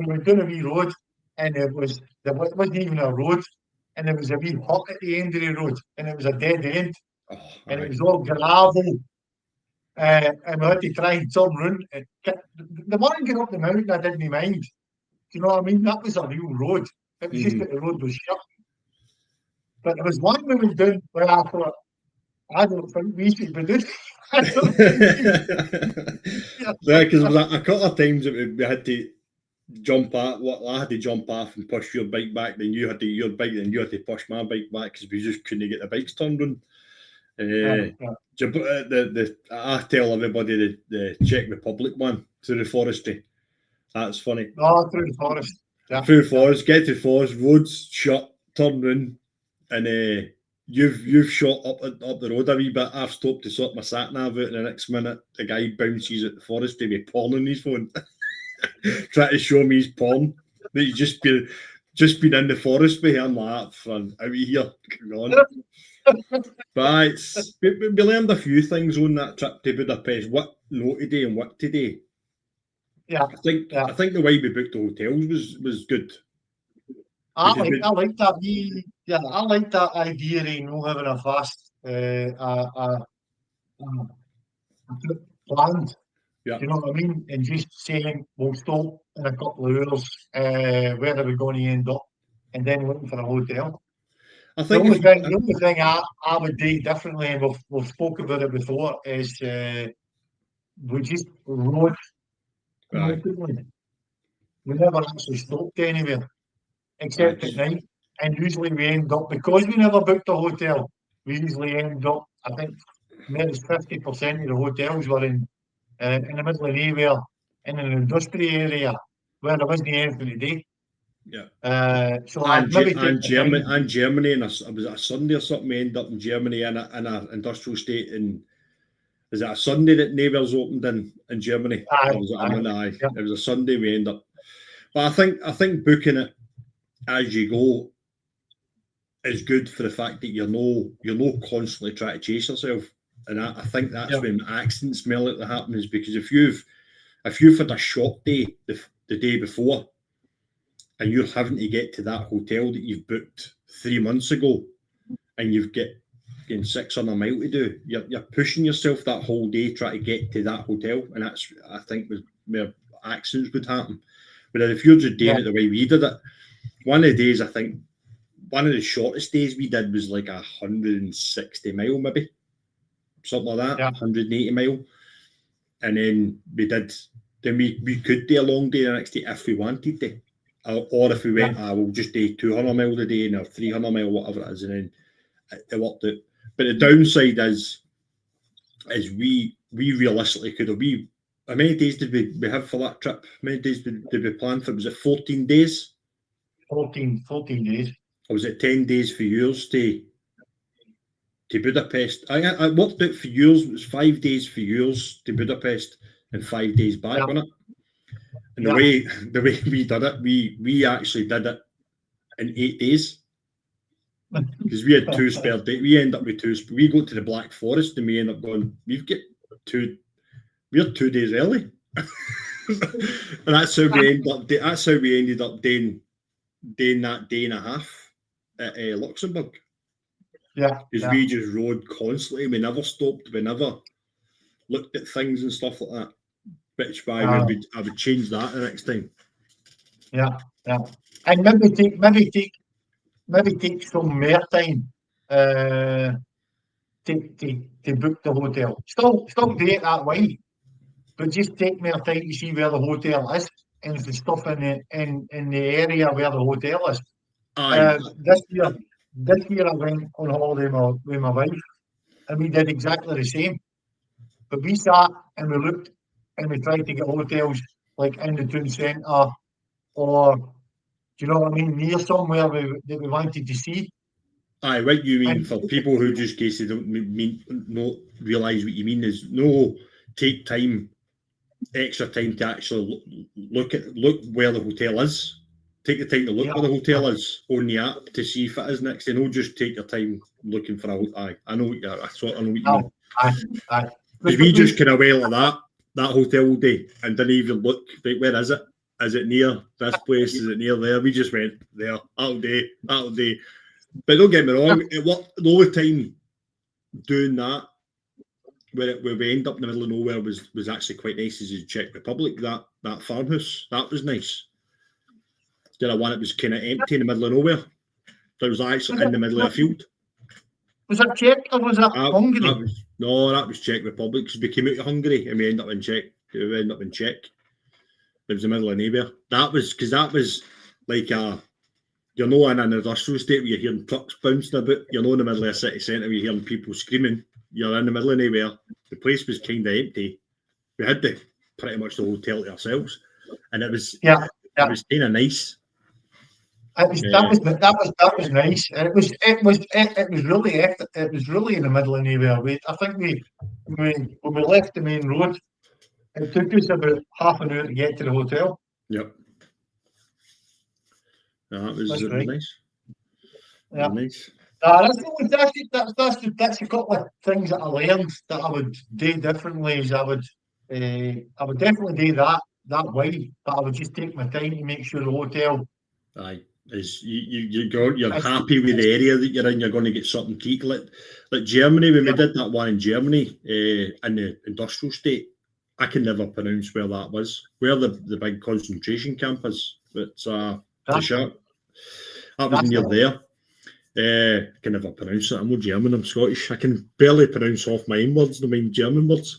were doing a wee road, and there wasn't even a road, and there was a wee hut at the end of the road, and it was a dead end, and it was all gravel. And we had to try and turn round. The one getting up the mountain, I didn't mind. Do you know what I mean? That was a real road. It was just that the road was shut. But there was one we was doing where I thought, I don't think we should be doing. I don't think we should. Yeah, because there was a couple of times that we had to jump at what I had to jump off and push your bike back, then you had to your bike, then you had to push my bike back because we just couldn't get the bikes turned on. I tell everybody the Czech Republic one through the forestry. That's funny. No, through the forest. Yeah. Through the forest, get to the forest, roads shut, turn round, and you've shot up the road a wee bit. I've stopped to sort my sat nav out, and the next minute the guy bounces at the forest to be porn on his phone, trying to show me his porn that he's just been in the forest with him. Like, out of here, come on. But we learned a few things on that trip to Budapest. What not today and what today. Yeah, I think the way we booked the hotels was good. I like that. I like that idea of not having a fast trip planned. Yeah. Do you know what I mean? And just saying we'll stop in a couple of hours. Where are we going to end up? And then looking for a hotel. I The think only thing I would do differently, and we've spoken about it before, is we just rode constantly. We never actually stopped anywhere, except at night. And usually we end up, because we never booked a hotel, we usually end up, I think, maybe 50% of the hotels were in the middle of nowhere, in an industrial area, where there wasn't anything to do. Yeah. So I'd maybe take Germany, and it was a Sunday or something. We ended up in Germany in an industrial state. And is it a Sunday that neighbours opened in Germany? Or was it a Monday? Yeah. It was a Sunday. We end up. But I think booking it as you go is good for the fact that you're no constantly trying to chase yourself. And I think that's when accidents more likely to happen, is because if you've had a shop day the day before, and you're having to get to that hotel that you've booked 3 months ago, and you've got 600 miles to do, you're pushing yourself that whole day trying to get to that hotel, and that's, I think, where accidents would happen. But if you're just doing it the way we did it, one of the days, I think, one of the shortest days we did was like 160 mile, maybe something like that, 180 mile, and then we could do a long day the next day if we wanted to. Or if we went, we'll just do 200 mile a day or 300 mile, whatever it is, and then it worked out. But the downside is we realistically could have. How many days did we have for that trip? How many days did we plan for? Was it 14 days? 14 days. Or was it 10 days for yours to Budapest? I worked out for yours, it was 5 days for yours to Budapest and 5 days back, wasn't it? And the way we did it, we actually did it in 8 days, because we had 2 spare days. We end up with 2. We go to the Black Forest and we end up going. We're 2 days early, and that's how we ended up. That's how we ended up doing that day and a half at Luxembourg. Yeah, because we just rode constantly. We never stopped. We never looked at things and stuff like that. Which why I would change that the next time. Yeah, and maybe take some more time to book the hotel. Still do it that way, but just take more time to see where the hotel is and the stuff in the area where the hotel is. This year I went on holiday with my wife, and we did exactly the same. But we sat and we looked and we tried to get hotels like in the town centre, or do you know what I mean, near somewhere that we wanted to see. Aye, what you mean, for people who just in case they don't not realise what you mean, is take time, extra time to actually look where the hotel is. Take the time to look where the hotel is on the app to see if it is next. And don't just take your time looking for a hotel. Aye, I know what you mean. Aye. Because we just kind of went like that hotel day and didn't even look. Like, where is it? Is it near this place? Is it near there? We just went there. That'll do. But don't get me wrong. The only time doing that, where we end up in the middle of nowhere, was actually quite nice. Is in Czech Republic. That farmhouse, that was nice. Did I one that was kind of empty in the middle of nowhere? That was actually in the middle of a field. Was that Czech or was that Hungary? That was Czech Republic, because we came out of Hungary and we ended up in Czech. It was the middle of nowhere. That was like you're not in an industrial state where you're hearing trucks bouncing about. You're not in the middle of a city centre where you're hearing people screaming. You're in the middle of nowhere. The place was kind of empty. We had pretty much the hotel to ourselves, and it was kind of nice. That was nice. It was really in the middle of nowhere. I think when we left the main road, it took us about half an hour to get to the hotel. Yep. That was nice. Yeah. Nice. That's a couple of things that I learned that I would do differently. Is I would definitely do that way, but I would just take my time to make sure the hotel. Aye, is you're happy with the area that you're in. You're going to get something to eat. Like Germany, when we did that one in Germany, in the industrial state, I can never pronounce where that was. Where the big concentration camp is. But the shark. That was near there. I can never pronounce it. I'm not German, I'm Scottish. I can barely pronounce half my own words, I mean German words.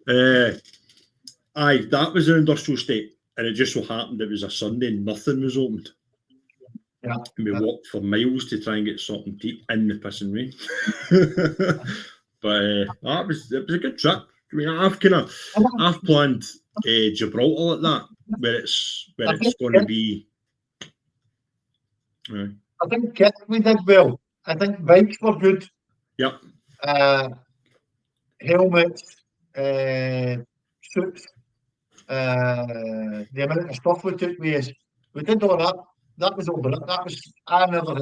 Aye, that was an industrial estate, and it just so happened it was a Sunday and nothing was opened. Yeah. And we walked for miles to try and get something to eat in the pissing rain. But it was a good trip. I mean, I've planned Gibraltar like that, where it's going to be. I think we did well. I think bikes were good. Yep. Helmets, suits, the amount of stuff we took with us. We did all that. That was all brilliant. I never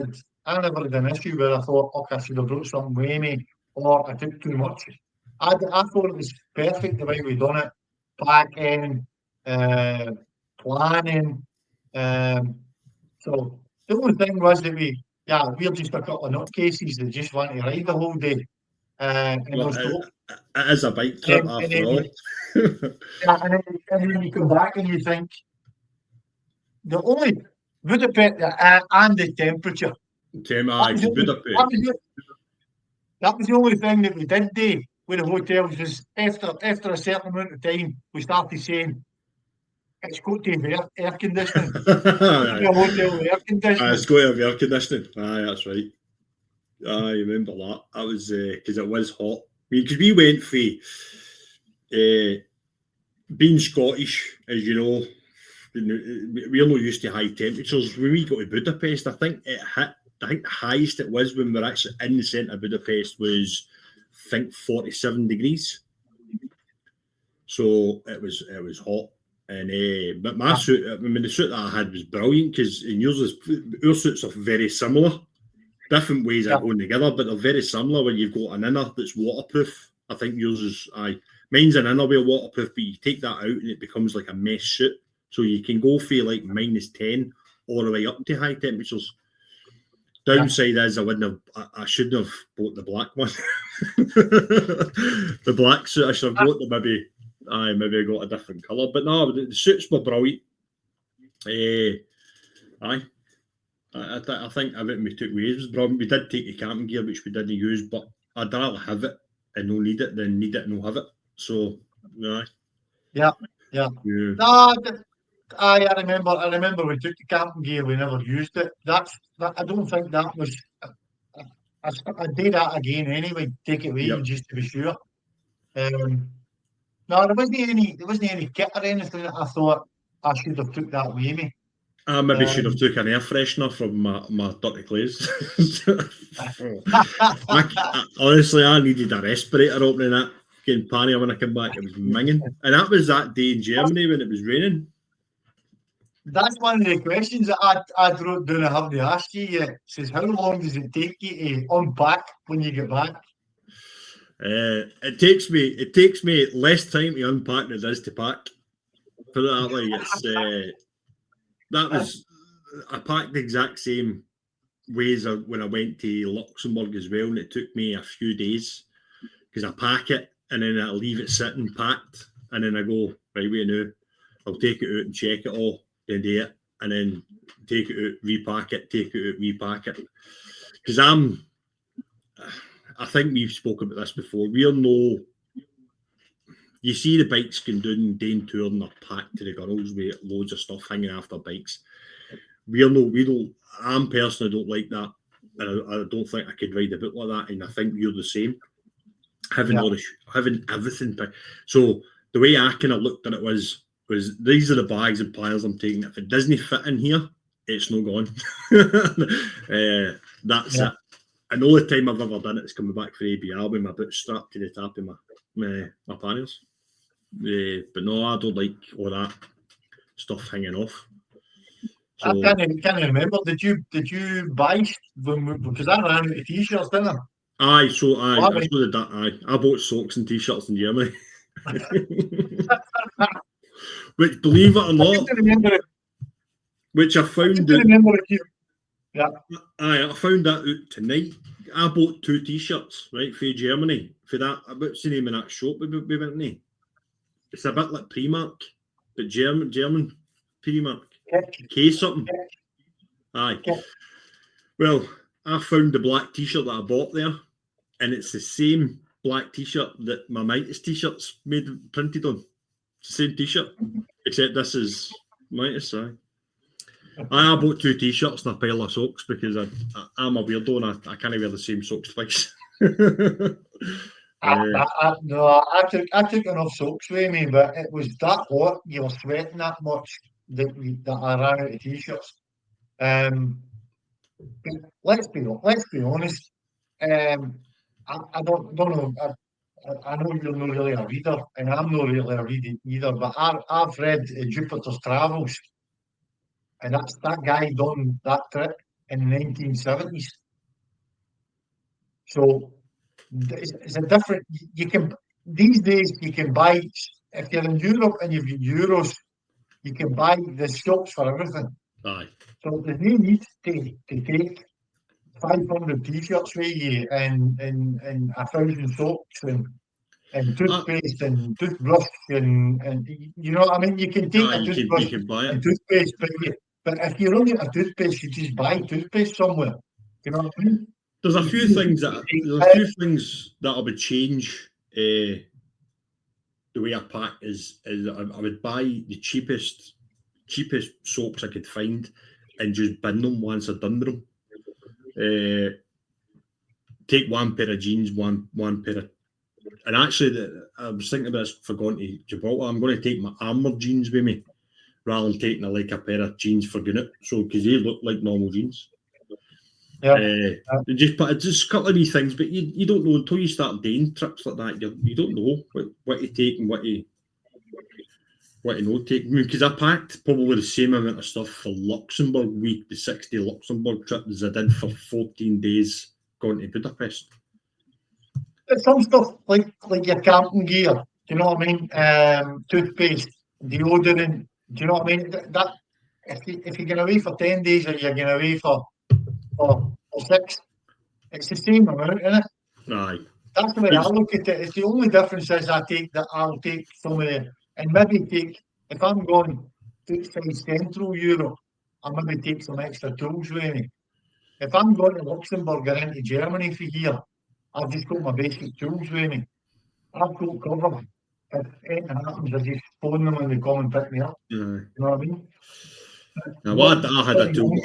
had an issue where I thought, okay, I should have brought something with me, or I took too much. I thought it was perfect the way we done it. Packing, planning. So the only thing was that we're just a couple of nutcases that just want to ride the whole day. It is a bike trip after all. And then you come back and you think, the only Budapest and the temperature. That was the only thing that we did do with the hotels was after a certain amount of time, we started saying, it's got to have air conditioning. Hotel air conditioning. It's got to have air conditioning. Aye, that's right. I remember that. That was because it was hot. I mean, because we went for being Scottish, as you know, we're not used to high temperatures. When we got to Budapest, I think the highest it was when we were actually in the centre of Budapest was, I think, 47 degrees. So it was hot. And but my suit, I mean, the suit that I had was brilliant because our suits are very similar. Different ways of going together, but they're very similar when you've got an inner that's waterproof. I think yours is, mine's an innerwear waterproof, but you take that out and it becomes like a mesh suit. So you can go for like -10 all the way up to high temperatures. Downside is I shouldn't have bought the black one. The black suit, I should have bought the maybe I got a different colour. But no, the suits were brilliant. I think everything we took with was brilliant. We did take the camping gear, which we didn't use, but I'd rather have it and not need it than need it and not have it. So, no. Yeah. No, I remember we took the camping gear, we never used it. I don't think that was. I'd do that again anyway. Take it with you just to be sure. No, there wasn't any kit or anything that I thought I should have took that with me. I maybe should have took an air freshener from my dirty clothes. Honestly, I needed a respirator opening that getting panty when I came back. It was minging, and that was that day in Germany when it was raining. That's one of the questions that I wrote down. I haven't asked you yet. It says, how long does it take you to unpack when you get back? It takes me less time to unpack than it does to pack. Put it that way. I packed the exact same ways when I went to Luxembourg as well, and it took me a few days because I pack it and then I leave it sitting packed, and then I go, right, wait now, I'll take it out and check it all and do it, and then take it out, repack it, take it out, repack it. Because I think we've spoken about this before. We're no. You see the bikes going doing tour and they're packed to the gunnels with loads of stuff hanging after bikes. We don't. I'm personally don't like that, and I don't think I could ride a bit like that. And I think you're the same. Having having everything. So the way I kind of looked at it was these are the bags and piles I'm taking. If it doesn't fit in here, it's no gone. That's it. And the only time I've ever done it is coming back for ABR with my boots strapped to the top of my panniers. But no, I don't like all that stuff hanging off. So, I can't remember. Did you buy because I ran out of t-shirts, didn't I? I so did that. I bought socks and t-shirts in Germany. Which, believe it or not, which I found I found that out tonight. I bought 2 t-shirts, right, for Germany. For that, what's the name of that shop we went in? It's a bit like Primark, but German Primark. K something. Aye. Well, I found the black t-shirt that I bought there, and it's the same black t-shirt that my Midas t-shirt's printed on. It's the same t-shirt, except this is Midas. I bought 2 t-shirts and a pair of socks because I'm a weirdo and I can't wear the same socks twice. I took enough socks with me, but it was that hot. You were sweating that much that I ran out of t-shirts. Let's be honest. I don't know. I know you're not really a reader, and I'm not really a reader either. But I've read Jupiter's Travels, and that guy done that trip in the 1970s. So it's a different. You can these days you can buy if you're in Europe and you've got euros, you can buy the shops for everything. Aye. So there's no need to take 500 t-shirts with you and 1,000 socks and toothpaste and toothbrush and you know what I mean. You can take a toothbrush and toothpaste, but if you're only a toothpaste, you just buy toothpaste somewhere. You know what I mean? There's a few things that I would change the way I pack is I would buy the cheapest soaps I could find and just bin them once I've done them. Take one pair of jeans, one pair of, and actually I was thinking about this for going to Gibraltar. I'm going to take my armoured jeans with me rather than taking a pair of jeans for going out. So because they look like normal jeans. Just a couple of these things, but you don't know until you start doing trips like that. You don't know what you take and what you not take. Because I packed probably the same amount of stuff for Luxembourg week, the 60 Luxembourg trip, as I did for 14 days going to Budapest. Some stuff like your camping gear. Do you know what I mean? Toothpaste, deodorant. Do you know what I mean? That if you're going away for 10 days or you're going away for 6, it's the same amount, isn't it? Aye. That's the way I look at it. It's the only difference is I'll take some of the, and maybe take, if I'm going to Central Europe, I'll maybe take some extra tools with me. If I'm going to Luxembourg or into Germany for here, I've just got my basic tools with me. I've got cover. If anything happens, I just phone them and they come and pick me up. You know what I mean? Now, I had a tool.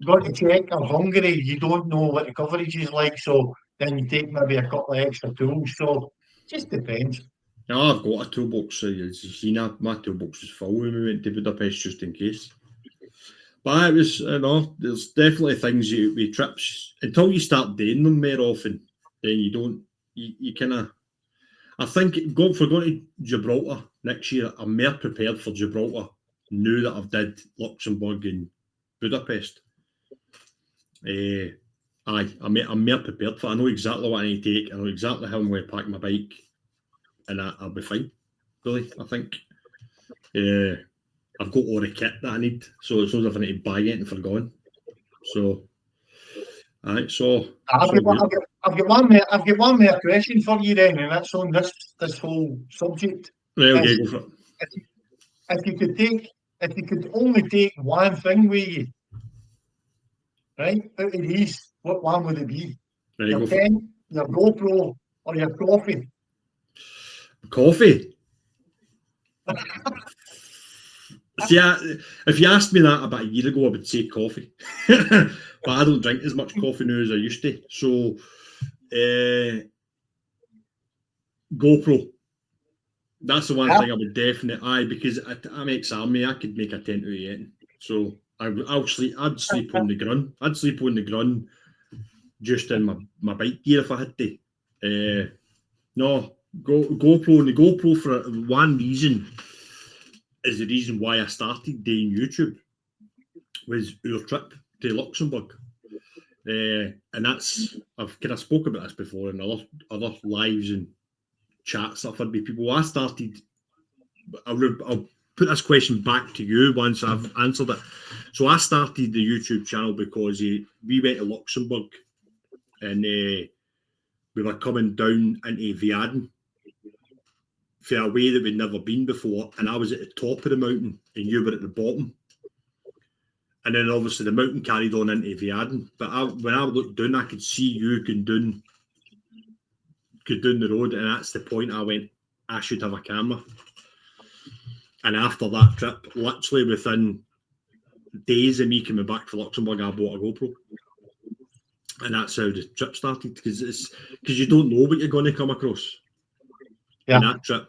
Got to check or Hungary, you don't know what the coverage is like, so then you take maybe a couple of extra tools. So it just depends. Now, I've got a toolbox. So you see, my toolbox is full when we went to Budapest just in case. But it was, there's definitely things with trips until you start doing them more often. Then you kind of. I think going to Gibraltar next year, I'm more prepared for Gibraltar now that I've did Luxembourg and Budapest. I'm more prepared for it. I know exactly what I need to take. I know exactly how I'm going to pack my bike, and I'll be fine. Really, I think. I've got all the kit that I need, so it's not as if I need to buy anything for going. So, alright. So I've got one more question for you then, and that's on this whole subject. Right, okay, go for it. if you could only take one thing with you, right, out of these, what one would it be? There you Your go for tent, your GoPro, or your coffee? coffee. See, if you asked me that about a year ago, I would say coffee. But I don't drink as much coffee now as I used to. So, GoPro. That's the one Yeah. thing I would definitely because I'm ex-army. I could make a tent out of anything. So I'll sleep. I'd sleep on the ground. I'd sleep on the ground, just in my bike gear if I had to. No, GoPro, and the GoPro for one reason is the reason why I started doing YouTube was our trip to Luxembourg. And that's, I've kind of spoke about this before in other lives and chats I've had with people. I'll put this question back to you once I've answered it. So I started the YouTube channel because we went to Luxembourg and we were coming down into Viaden for a way that we'd never been before, and I was at the top of the mountain and you were at the bottom. And then obviously the mountain carried on into Viaden. But when I looked down, I could see you going down the road, and that's the point I went, I should have a camera. And after that trip, literally within days of me coming back from Luxembourg, I bought a GoPro. And that's how the trip started, because you don't know what you're going to come across. Yeah. And that trip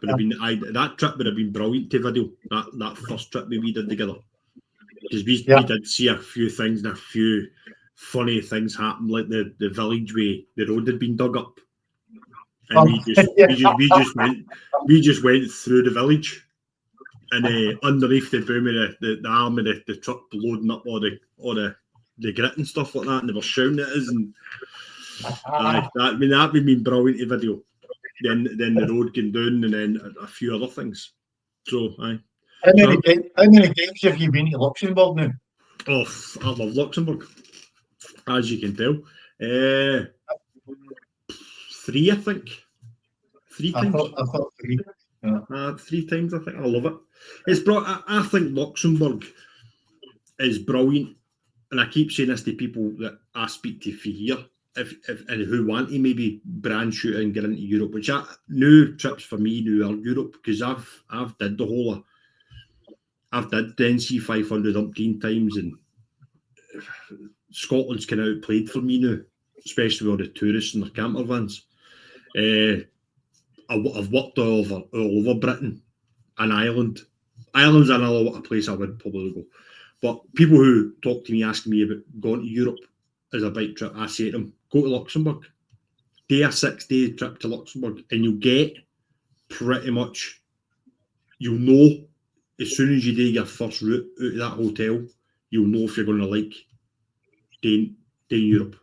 would have been brilliant to video. That first trip we did together, because we did see a few things and a few funny things happen, like the village where the road had been dug up, and we just went through the village, and underneath the boom of the arm of the truck loading up all the grit and stuff like that, and they were shouting at us, and that would have been brilliant to video. Then the road came down, and then a few other things. So How many times have you been to Luxembourg now? Oh, I love Luxembourg, as you can tell. 3, I think. 3 times. I thought 3. Yeah. 3 times, I think. I love it. It's I think Luxembourg is brilliant, and I keep saying this to people that I speak to for here, and who want to maybe branch out and get into Europe, which new trips for me now are Europe, because I've did the whole I've did the NC 500 umpteen times, and Scotland's kind of outplayed for me now, especially with all the tourists and their camper vans. I've worked all over Britain and Ireland. Ireland's another place I would probably go. But people who talk to me asking me about going to Europe as a bike trip, I say to them, go to Luxembourg. Do a 6-day trip to Luxembourg, and you'll get pretty much, you'll know as soon as you do your first route out of that hotel, you'll know if you're going to like doing Europe.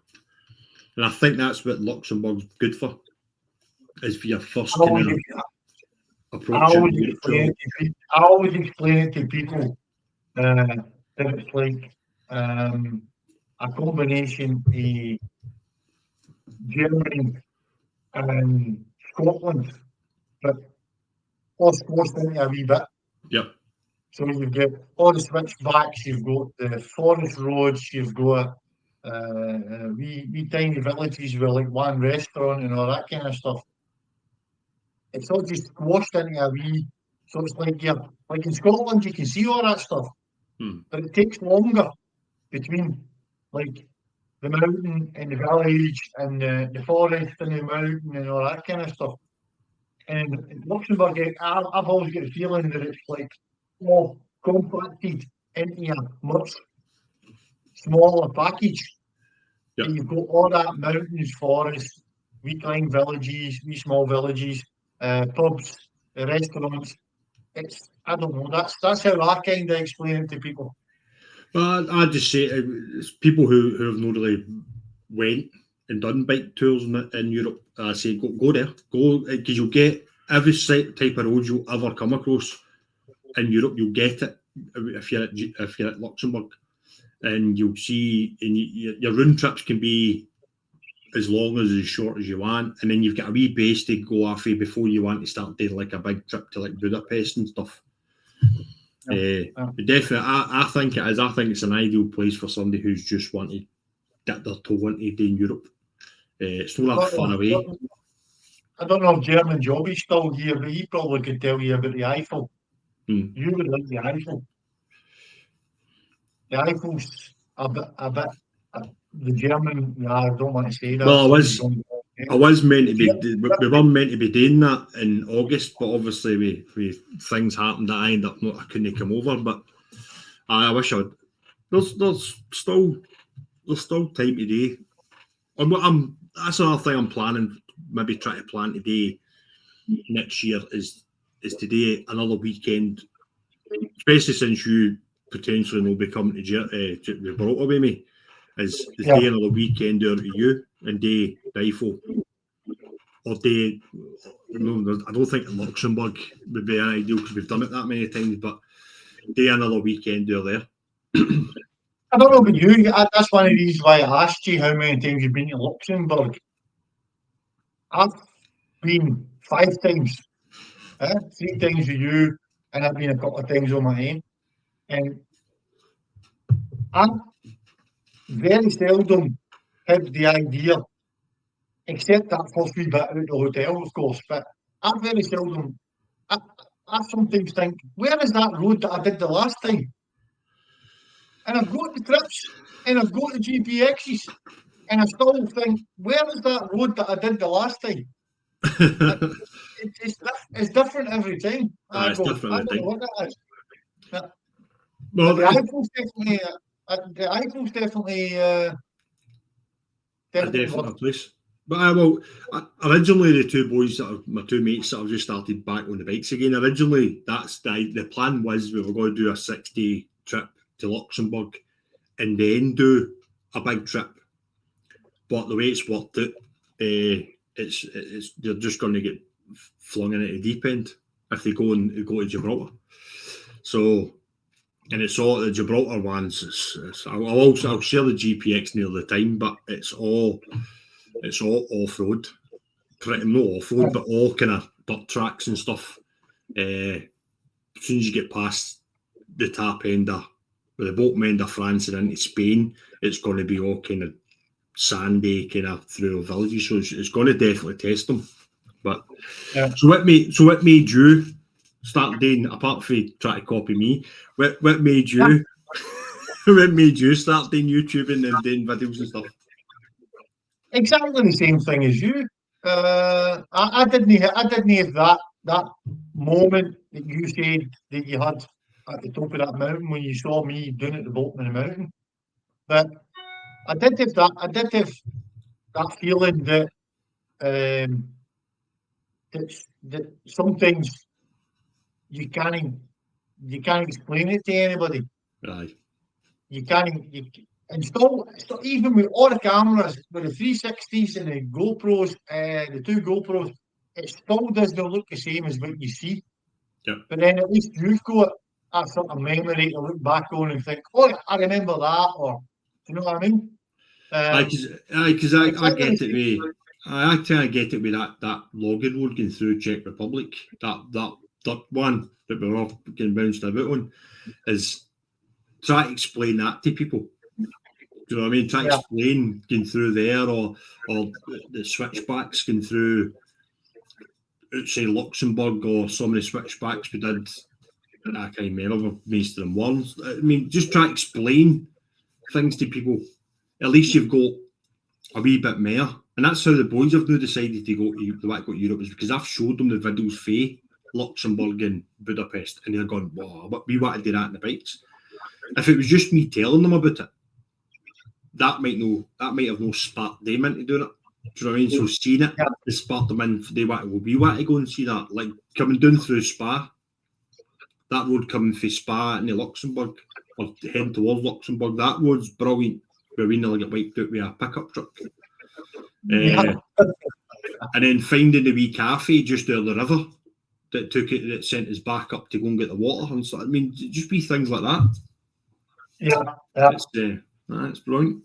And I think that's what Luxembourg's good for, is for your first kind of approach. I always explain it to people that it's like a combination of Germany and Scotland, but all squashed into a wee bit. Yep. So you've got all the switchbacks, you've got the forest roads, you've got wee tiny villages with like one restaurant and all that kind of stuff. It's all just squashed into a wee. So it's like like in Scotland, you can see all that stuff, but it takes longer between like the mountain and the village and the forest and the mountain and all that kind of stuff. And in Luxembourg, I've always got a feeling that it's like all compacted into a much smaller package. Yep. And you've got all that mountains, forests, wee tiny villages, wee small villages, pubs, restaurants. I don't know. That's how I kind of explain it to people. Well, I just say it's people who have not really went and done bike tours in Europe. I say go there, go, because you'll get every type of road you'll ever come across in Europe. You'll get it if you're at Luxembourg, and you'll see. And your round trips can be as long as short as you want, and then you've got a wee base to go off of before you want to start doing like a big trip to like Budapest and stuff. Definitely, I think it is. I think it's an ideal place for somebody who's just wanted to dip their toe into doing Europe. It's not that far away. I don't know if German Jobby's still here, but he probably could tell you about the Eiffel. You would like the Eiffel. The Eiffel's a bit. The German, I don't want to say that. Well, I was meant to be. We were meant to be doing that in August, but obviously, we things happened that I ended up not. I couldn't come over, but I wish I'd. There's still time today. That's another thing I'm planning. Maybe try to plan today next year is today another weekend, especially since you potentially will be coming to Gibraltar with me. Is day another weekend out to you and day Eiffel or day. No, I don't think Luxembourg would be an ideal because we've done it that many times, but day another weekend out there. I don't know about you. That's one of the reasons why I asked you how many times you've been to Luxembourg. I've been 5 times, 3 times with you, and I've been a couple of times on my own. And I very seldom had the idea, except that first wee bit out the hotel, of course, but I very seldom, I sometimes think, where is that road that I did the last time? And I've got the trips, and I've got the GPXs, and I still think, where is that road that I did the last time? It's different every time. I don't know what that is. Well, the Eiffel's definitely, definitely a place. But originally the two boys my two mates that have just started back on the bikes again. Originally, that's the plan was we were going to do a 6-day trip to Luxembourg and then do a big trip. But the way it's worked out, it's they're just going to get flung in at the deep end if they go to Gibraltar. So, and it's all the Gibraltar ones. I'll share the GPX near the time, but it's all off road, pretty no off road, but all kind of dirt tracks and stuff. As soon as you get past the top end of the bottom end of France and into Spain, it's going to be all kind of sandy, kind of through villages. So it's going to definitely test them. But so what made you start doing, apart from trying to copy me? What made you? What made you start doing YouTubing and doing videos and stuff? Exactly the same thing as you. I didn't have that moment that you said that you had at the top of that mountain when you saw me doing it at the bottom of the mountain. But I did have that. I did have that feeling that that sometimes you can't explain it to anybody. Right. You can't. And still, even with all the cameras, with the 360s and the GoPros, the 2 GoPros, it still doesn't look the same as what you see. Yep. But then at least you've got a sort of memory to look back on and think, oh, I remember that, or do you know what I mean? Because I get it with I kind of get it with that logging road going through Czech Republic. That one that we're all getting bounced about on is try to explain that to people. Do you know what I mean? Try to explain going through there or the switchbacks going through, say, Luxembourg or some of the switchbacks we did. I can't remember most of them ones. I mean, just try to explain things to people. At least you've got a wee bit more. And that's how the boys have now decided to go to Europe, is because I've showed them the videos for Luxembourg and Budapest, and they're going, wow, we want to do that in the bikes. If it was just me telling them about it, that might have no sparked them into doing it. Do you know what I mean? So seeing it, it sparked them in. We want to go and see that. Like coming down through Spa, that road coming from Spa into Luxembourg, or heading towards Luxembourg, that road's brilliant. Where we nearly get wiped out with a pickup truck. And then finding the wee cafe just out of the river that sent us back up to go and get the water and stuff. I mean, just be things like that. It's brilliant.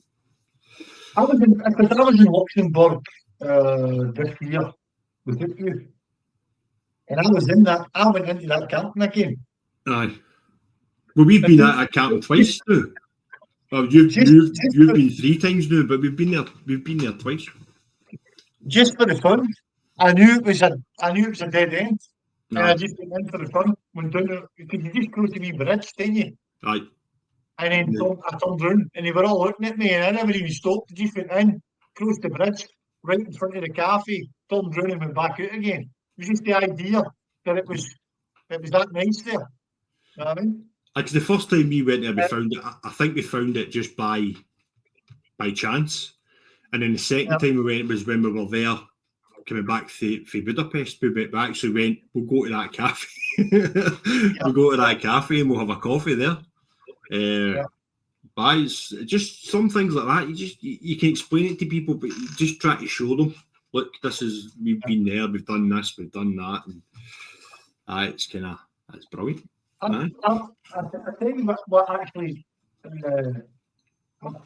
I was in Luxembourg this year with you, and I went into that camping again. Aye. Well, we've been at Carlton twice now. Well, you've been 3 times now, but we've been there twice. Just for the fun. I knew it was a dead end. And I Aye. just went in for the fun. Went down there, because you just close to me bridge, didn't you? Aye. And then Yeah. I turned round and they were all looking at me and I never even stopped. I just went in, closed the bridge, right in front of the cafe, turned round and went back out again. It was just the idea that it was that nice there. You know what I mean? Because the first time we went there, we found it. I think we found it just by chance, and then the second time we went was when we were there coming back from Budapest. We went back, so we'll go to that cafe. We'll go to that cafe and we'll have a coffee there. But it's just some things like that. You can explain it to people, but you just try to show them. Look, we've been there, we've done this, we've done that, and it's brilliant. I'll tell you what actually,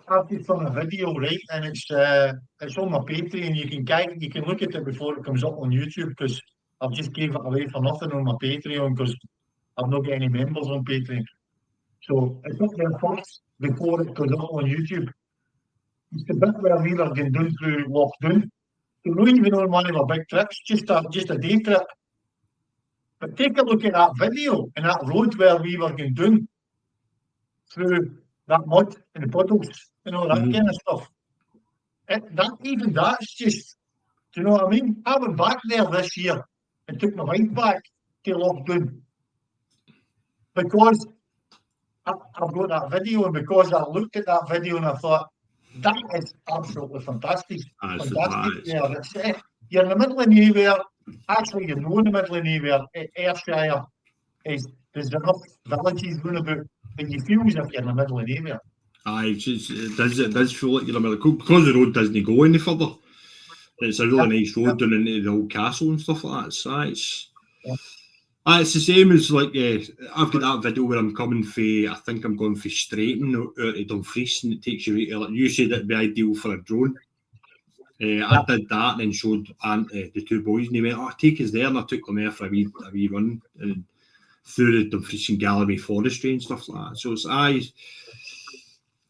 I've just done a video, right, and it's on my Patreon. You can look at it before it comes up on YouTube, because I've just gave it away for nothing on my Patreon because I've not got any members on Patreon. So it's up there first before it goes up on YouTube. It's the bit where we were going down through lockdown. So not even on one of our big trips, just a day trip. But take a look at that video and that road where we were going down through that mud and the puddles and all that kind of stuff. That's just, do you know what I mean? I went back there this year and took my wife back to lockdown because I've got that video, and because I looked at that video and I thought, that is absolutely fantastic. Fantastic there. You're in the middle of nowhere. Actually, you're not in the middle of nowhere. Ayrshire there's enough villages going about, but you feel as if you're in the middle of nowhere. Aye, it does feel like you're in the middle, because the road doesn't go any further. It's a really nice road down into the old castle and stuff like that. It's the same as like I've got that video where I'm coming for, I think I'm going for Straighton out to Dumfries, and it takes you right to, like you said, it'd be ideal for a drone. I did that and then showed the 2 boys, and they went, take us there, and I took them there for a wee run and through the Dumfries and Galloway forestry and stuff like that. So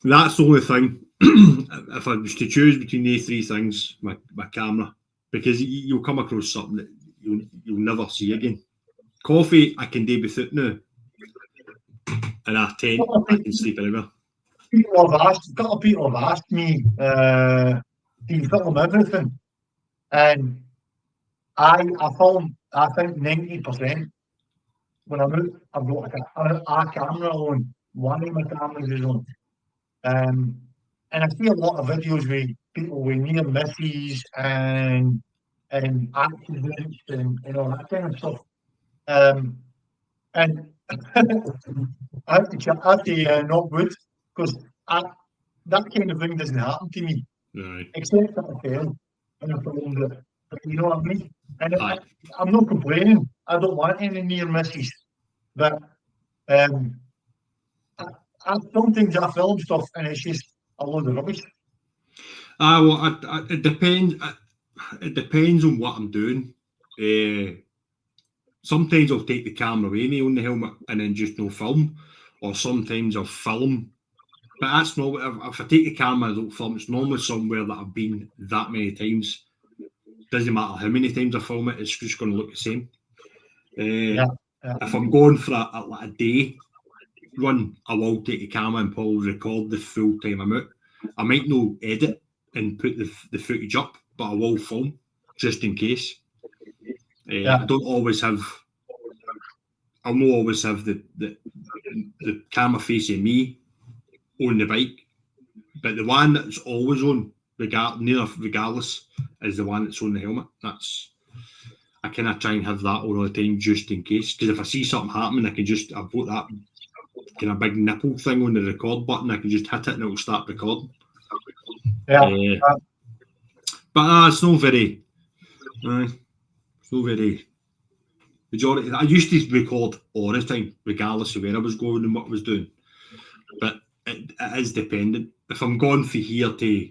that's the only thing. If I was to choose between these 3 things, my camera, because you'll come across something that you'll never see again. Coffee, I can do without now, and a tent, I can sleep anywhere. A couple of people have asked me, do you film everything? And I film, I think 90%. When I'm out, I've got a camera on. One of my cameras is on. And I see a lot of videos with people with near misses and accidents and all that kind of stuff. And I have to knock wood, because that kind of thing doesn't happen to me. Right. Except that I fell and I filmed it. But you know what I mean? And I'm not complaining. I don't want any near misses. But sometimes I film stuff and it's just a load of rubbish. It depends. It depends on what I'm doing. Sometimes I'll take the camera with me on the helmet and then just no film, or sometimes I'll film. But that's not, if I take the camera and don't film, it's normally somewhere that I've been that many times. Doesn't matter how many times I film it, it's just going to look the same. If I'm going for a day run, I will take the camera and probably record the full time I'm out. I might not edit and put the footage up, but I will film just in case. I don't always have. I'll not always have the camera facing me on the bike, but the one that's always on, regardless, is the one that's on the helmet. I kind of try and have that all the time just in case. Because if I see something happening, I've got that kind of big nipple thing on the record button. I can just hit it and it'll start recording. But it's not very. It's not very. Majority. I used to record all the time, regardless of where I was going and what I was doing. But it is dependent. If I'm going from here to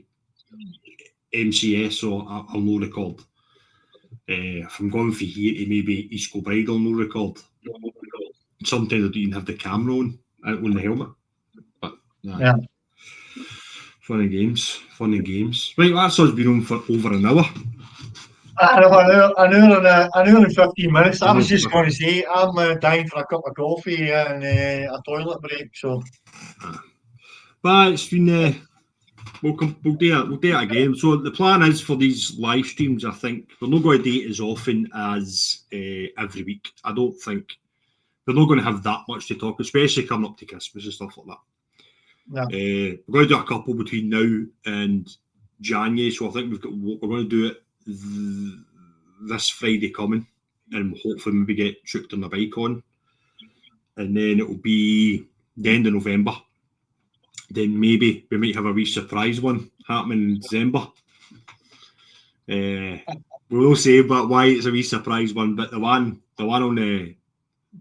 MCS, or I'll no record. If I'm going from here to maybe East Kilbride, I'll no record. Sometimes I don't even have the camera on. on the helmet. But Yeah. Fun and games. Right, that's us been on for over an hour. I know, an hour and 15 minutes. I was just going to say, I'm dying for a cup of coffee and a toilet break. So, but it's been. We'll do it again. So the plan is for these live streams. I think we're not going to do it as often as every week. I don't think we're not going to have that much to talk, especially coming up to Christmas and stuff like that. yeah. We're going to do a couple between now and January. So I think we're going to do it this Friday coming, and hopefully maybe get Tricked on the Bike on, and then it will be the end of November. Then maybe we might have a wee surprise one happening in December. We will say but why it's a wee surprise one, but the one on the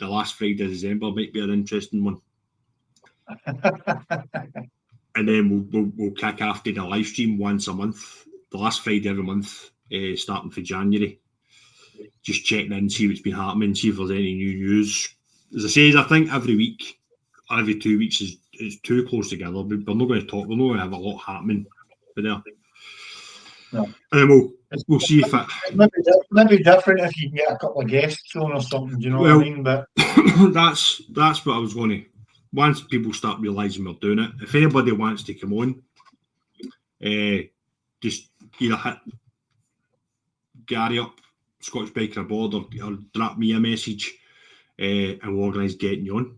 last Friday of December might be an interesting one. And then we'll kick after the live stream once a month, the last Friday every month, starting for January. Just checking in, see what's been happening, see if there's any new news. As I say, I think every week or every 2 weeks is too close together. We're not going to talk. We're not going to have a lot happening there. No. And then we'll see if it might be different if you can get a couple of guests on or something. Do you know what I mean? But that's what I was going to. Once people start realising we're doing it, if anybody wants to come on, just either hit Gary up, Scottish Biker Aboard, or drop me a message, and we'll organise getting you on.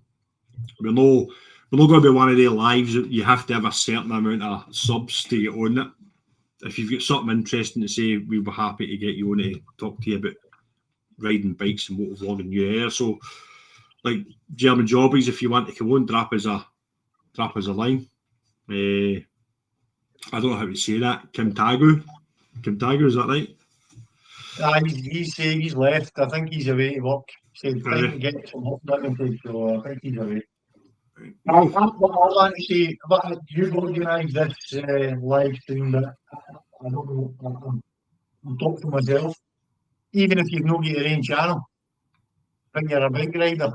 We're not going to be one of their lives. You have to have a certain amount of subs to get on it. If you've got something interesting to say, we'll be happy to get you on to talk to you about riding bikes and motovlogging new air. So, like German Jobbies, if you want to come on, drop us a line. I don't know how to say that. Kim Tagu, is that right? he's left. I think he's away to work. So time to get some work done. So I think he's away. I want to say, you organise this live stream, but I don't know. I'm talking for myself. Even if you've not got your own channel, when you're a bike rider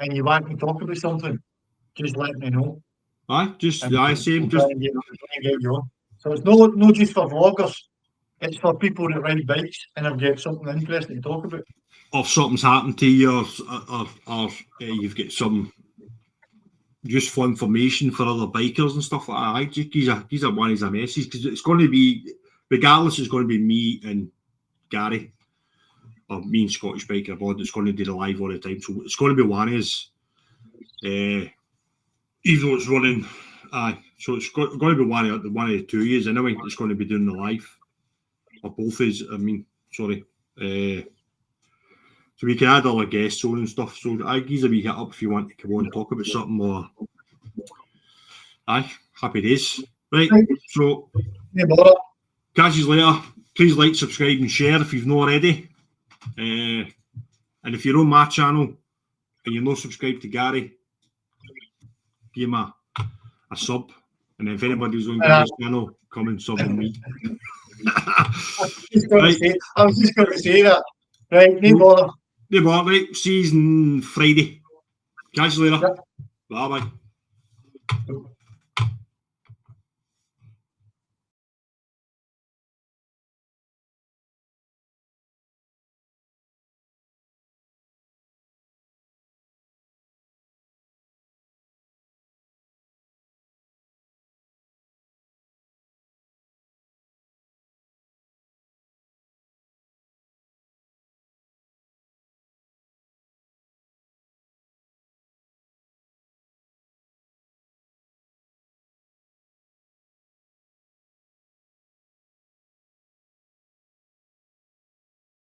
and you want to talk about something, just let me know. Same. Just try and get you on. So it's not just for vloggers. It's for people that ride bikes and have got something interesting to talk about. Or something's happened to you, or you've got some useful information for other bikers and stuff like that. He's a one of a message, because it's going to be, regardless, it's going to be me and Gary, or me and Scottish Biker Aboard. It's going to do the live all the time, so it's going to be one of us. Even though it's running, so it's going to be one of the 2 years anyway. It's going to be doing the live, or both is. I mean, sorry. So we can add other guests on and stuff. So I give a wee hit up if you want to come on and talk about something more. Happy days. Right, so catch you later. Please like, subscribe and share if you've not already. And if you're on my channel and you're not subscribed to Gary, give him a sub. And if anybody's on Gary's channel, come and sub on me. I was just going to say that. Right, no bother. No bother, right. See you on Friday. Catch you later. Yep. Bye-bye.